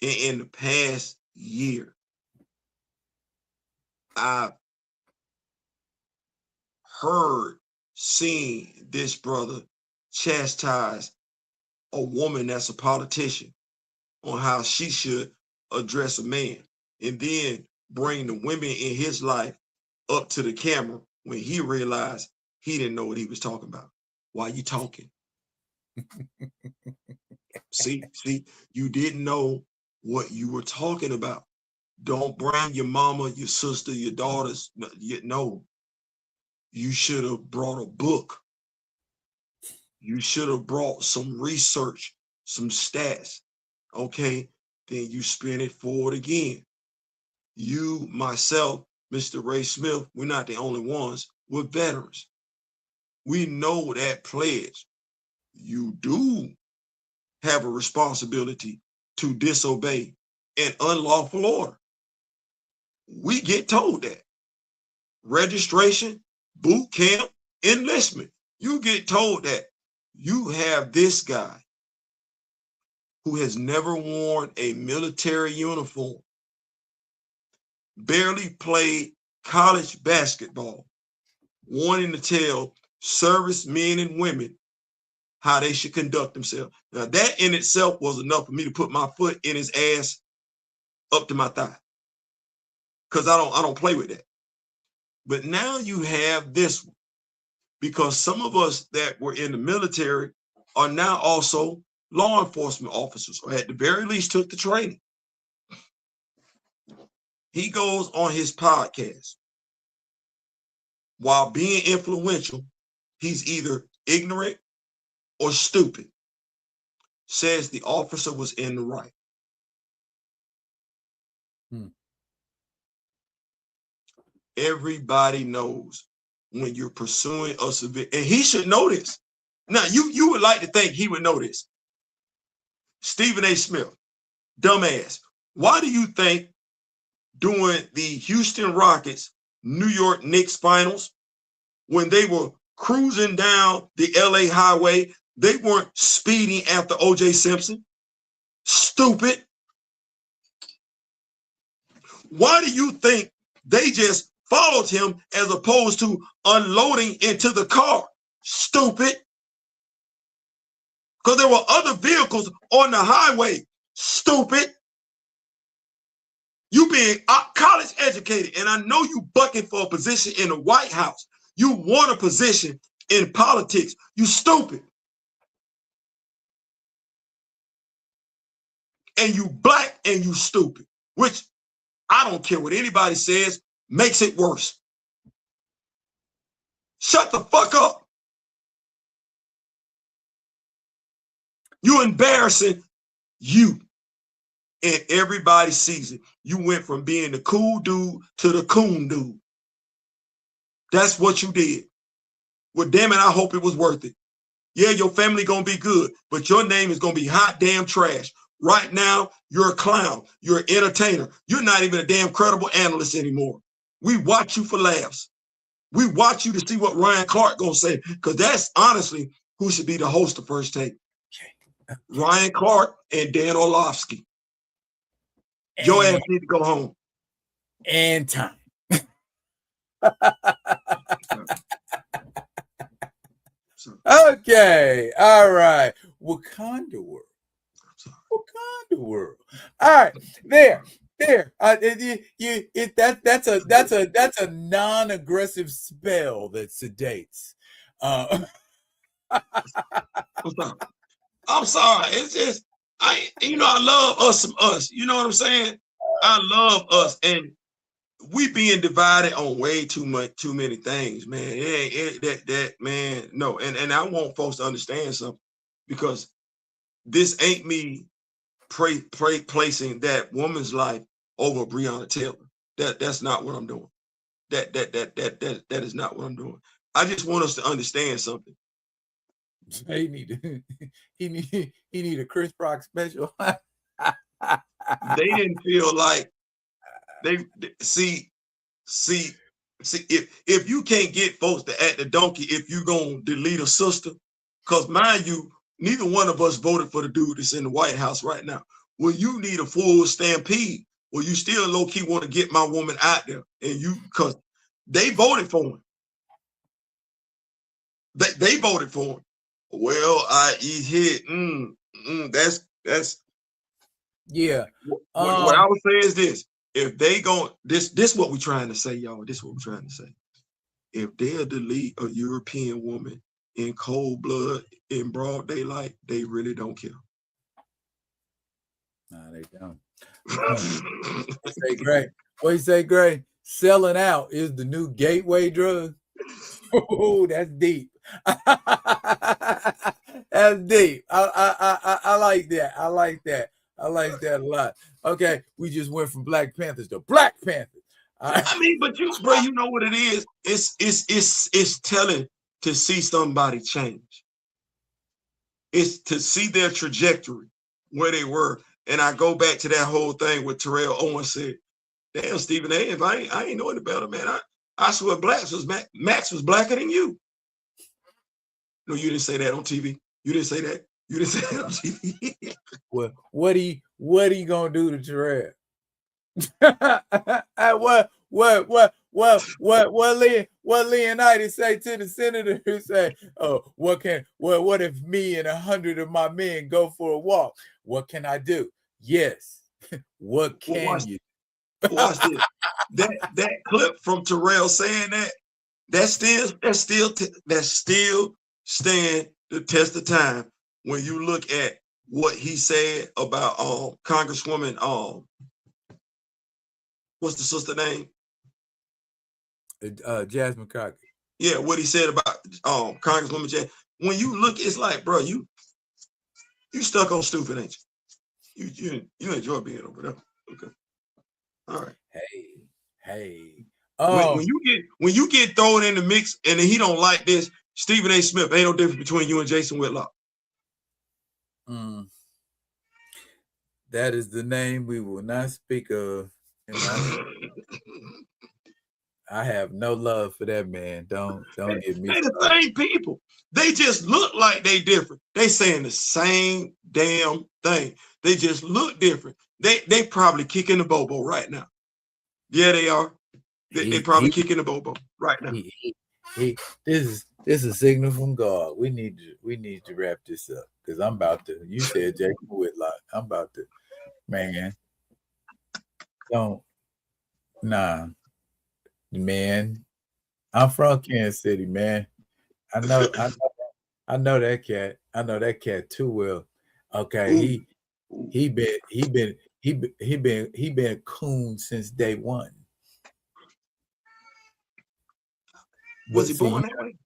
In the past year, I've seen this brother chastise a woman that's a politician on how she should address a man, and then bring the women in his life up to the camera when he realized he didn't know what he was talking about. Why you talking? See, you didn't know what you were talking about. Don't bring your mama, your sister, your daughters. No, you should have brought a book. You should have brought some research, some stats. Okay, then you spin it forward again. You, myself, Mr. Ray Smith, we're not the only ones. We're veterans. We know that pledge. You do have a responsibility to disobey an unlawful order. We get told that. Registration, boot camp, enlistment. You get told that. You have this guy who has never worn a military uniform, barely played college basketball, wanting to tell servicemen and women how they should conduct themselves. Now, that in itself was enough for me to put my foot in his ass up to my thigh, because I don't play with that. But now you have this one, because some of us that were in the military are now also law enforcement officers, or at the very least took the training. He goes on his podcast. While being influential, he's either ignorant or stupid. Says the officer was in the right. Everybody knows when you're pursuing a civilian, and he should know this. Now, you would like to think he would know this. Stephen A. Smith, dumbass. Why do you think during the Houston Rockets, New York Knicks finals, when they were cruising down the LA highway, they weren't speeding after O.J. Simpson? Stupid. Why do you think they just followed him as opposed to unloading into the car? Stupid. Because there were other vehicles on the highway. Stupid. You being college educated, and I know you bucking for a position in the White House. You want a position in politics. You stupid. And you black and you stupid, which I don't care what anybody says, makes it worse. Shut the fuck up. You're embarrassing you. And everybody sees it. You went from being the cool dude to the coon dude. That's what you did. Well, damn it, I hope it was worth it. Yeah, your family gonna be good, but your name is gonna be hot damn trash. Right now, you're a clown. You're an entertainer. You're not even a damn credible analyst anymore. We watch you for laughs. We watch you to see what Ryan Clark gonna say, because that's honestly who should be the host of First Take. Okay. Ryan Clark and Dan Orlovsky. Your ass need to go home. And time. Okay. All right. Wakanda world. Wakanda world. All right. There. That's a non-aggressive spell that sedates. I'm sorry. It's just I love us some us. You know what I'm saying? I love us, and we being divided on way too many things, man. Man, no. And I want folks to understand something, because this ain't me placing that woman's life over Breonna Taylor. That's not what I'm doing. That is not what I'm doing. I just want us to understand something. He need a Chris Rock special. They didn't feel like they see if you can't get folks to act the donkey, if you gonna delete a sister, because mind you, neither one of us voted for the dude that's in the White House right now. Well, you need a full stampede. Well, you still low-key want to get my woman out there, and you, because they voted for him. They voted for him. Well, he's hit. That's yeah. What I would say is this: if they go, this what we're trying to say, y'all. This is what we're trying to say. If they'll delete a European woman in cold blood, in broad daylight, they really don't care. Nah, they don't. Say Gray. What you say, Gray? Selling out is the new gateway drug. Oh, that's deep. That's deep. I like that. I like that. I like that a lot. Okay, we just went from Black Panthers to Black Panthers. I mean, but you, bro, you know what it is? It's telling to see somebody change. It's to see their trajectory, where they were. And I go back to that whole thing with Terrell Owens said, damn, Stephen A, if I ain't know any better, man. I swear Max was blacker than you. No, you didn't say that on TV. You didn't say that. You didn't say that on TV. What he gonna do to Terrell? What Leonidas say to the senator who say, oh, what if me and 100 of my men go for a walk? What can I do? Yes. What can you? Watch this. That clip from Terrell saying that still stand the test of time when you look at what he said about Congresswoman what's the sister name? Jasmine Crockett. Yeah, what he said about Congresswoman Jasmine. When you look, it's like, bro, you stuck on stupid, ain't you? You enjoy being over there. Okay. All right. Hey. When you get thrown in the mix and he don't like this, Stephen A. Smith, ain't no difference between you and Jason Whitlock. That is the name we will not speak of. I have no love for that man. Don't get me. They're the same people. They just look like they different. They saying the same damn thing. They just look different. They probably kicking the bobo right now. Yeah, they are. They probably kicking the bobo right now. This is a signal from God. We need to wrap this up because I'm about to. You said Jacob Whitlock. I'm about to, man. Don't. Nah. Man, I'm from Kansas City, man. I know that cat. I know that cat too well. Okay, he been a coon since day one. Was he born that way?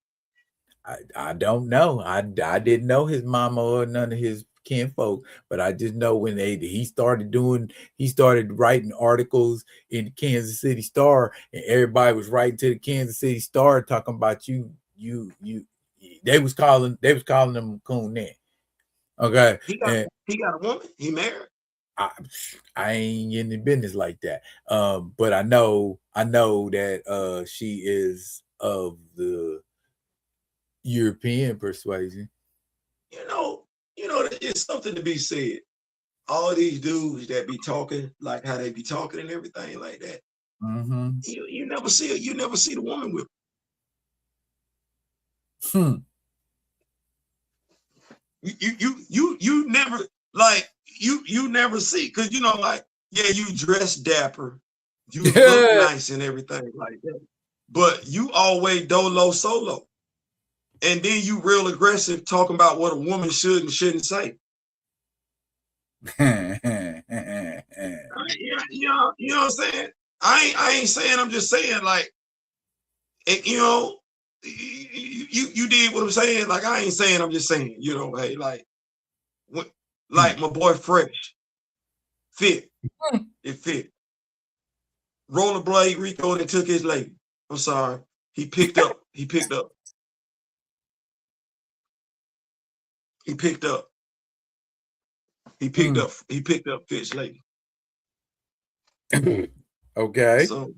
I don't know. I didn't know his mama or none of his kinfolk, but I just know when he started writing articles in the Kansas City Star, and everybody was writing to the Kansas City Star talking about you. They was calling him coon then. Okay, he got a woman. He married. I ain't in the business like that. But I know that she is of the European persuasion. You know, it's something to be said. All these dudes that be talking like how they be talking and everything like that. Mm-hmm. You never see it. You never see the woman with them. You never like you never see because like you dress dapper, you look nice and everything like that, but you always dolo solo, and then you real aggressive talking about what a woman should and shouldn't say. You know what I'm saying? I ain't saying. I'm just saying like, you did what I'm saying. Like I ain't saying. I'm just saying. Hey, like my boy Fresh fit. It fit. Rollerblade Rico and took his lady. I'm sorry. He picked up. He picked up Fitch's lady. Okay. So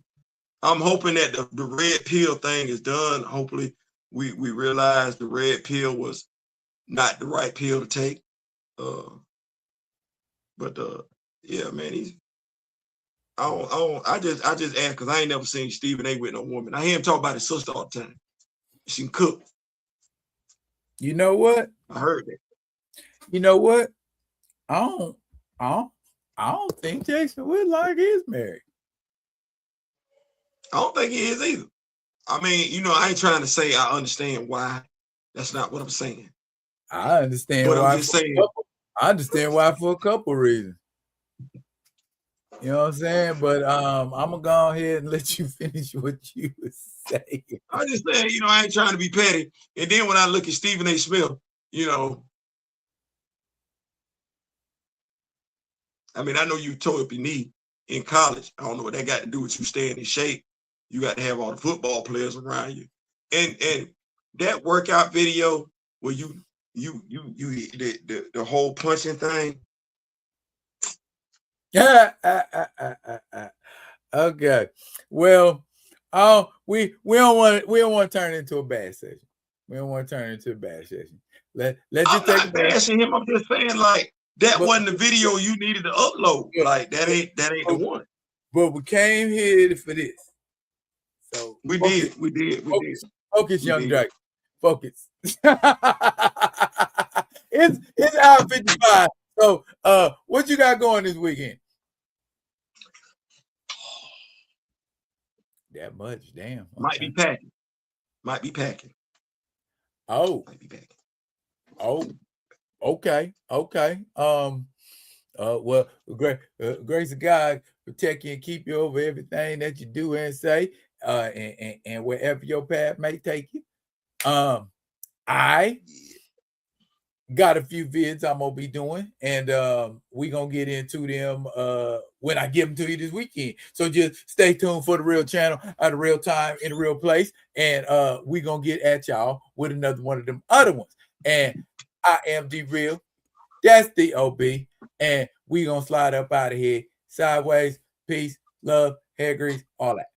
I'm hoping that the red pill thing is done. Hopefully we realize the red pill was not the right pill to take. But yeah, man, I just asked because I ain't never seen Stephen A with no woman. I hear him talk about his sister all the time. She can cook. You know what? I heard that. You know what? I don't think Jason Whitlock is married. I don't think he is either. I mean, I ain't trying to say I understand why That's not what I'm saying. I understand but why. I'm just saying. I understand why for a couple reasons. You know what I'm saying? But I'm gonna go ahead and let you finish what you were saying. I'm just saying, you know, I ain't trying to be petty. And then when I look at Stephen A. Smith, you know, I mean, I know you tore up your knee in college. I don't know what that got to do with you staying in shape. You got to have all the football players around you. And that workout video where you the whole punching thing. Okay. Well, we don't want to turn it into a bad session. We don't want to turn it into a bad session. Let you I'm take not bashing him. I'm just saying, like, that wasn't the video you needed to upload. Like, that ain't the one. But we came here for this. So we did. Focus, young Drake. Focus. It's hour 55. So what you got going this weekend? That much, damn. Okay. Might be packing. Oh. Might be packing. Oh. Okay. Well, grace of God protect you and keep you over everything that you do and say, and wherever your path may take you. I got a few vids I'm gonna be doing, and we gonna get into them when I give them to you this weekend. So just stay tuned for the real channel at the real time in the real place, and we gonna get at y'all with another one of them other ones. And I am the real. That's the OB, and we gonna slide up out of here sideways. Peace, love, hair grease, all that.